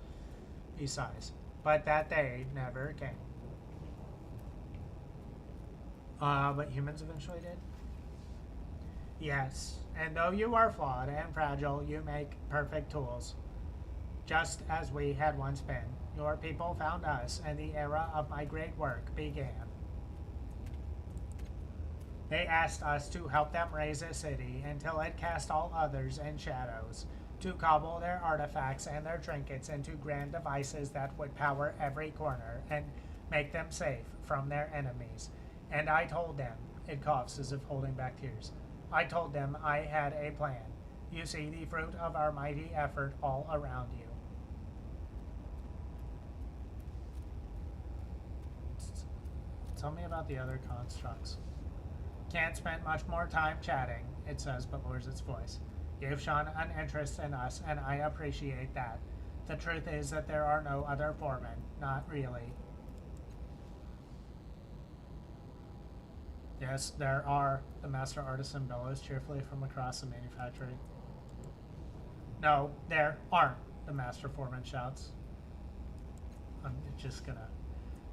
He sighs. But that day never came. But humans eventually did? Yes, and though you are flawed and fragile, you make perfect tools. Just as we had once been, your people found us, and the era of my great work began. They asked us to help them raise a city until it cast all others in shadows, to cobble their artifacts and their trinkets into grand devices that would power every corner and make them safe from their enemies. And I told them, it coughs as if holding back tears, I told them I had a plan. You see the fruit of our mighty effort all around you. Tell me about the other constructs. Can't spend much more time chatting, it says, but lowers its voice. You've shown an interest in us, and I appreciate that. The truth is that there are no other foremen. Not really. Yes, there are, the master artisan bellows cheerfully from across the manufactory. No, there aren't, the master foreman shouts. I'm just gonna...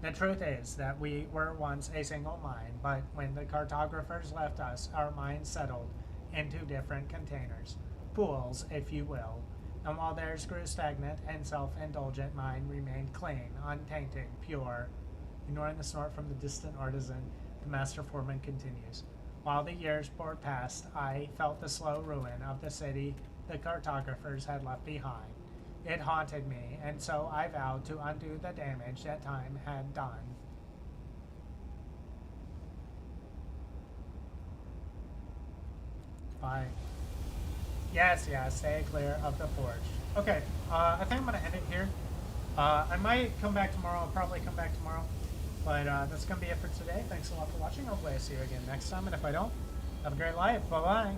The truth is that we were once a single mine, but when the cartographers left us, our minds settled into different containers. Pools, if you will. And while theirs grew stagnant and self-indulgent, mine remained clean, untainted, pure. Ignoring the snort from the distant artisan, the master foreman continues. While the years poured past, I felt the slow ruin of the city the cartographers had left behind. It haunted me, and so I vowed to undo the damage that time had done. Bye. Yes, stay clear of the forge. Okay, I think I'm going to end it here. I might come back tomorrow. I'll probably come back tomorrow. But that's going to be it for today. Thanks a lot for watching. Hopefully I see you again next time. And if I don't, have a great life. Bye-bye.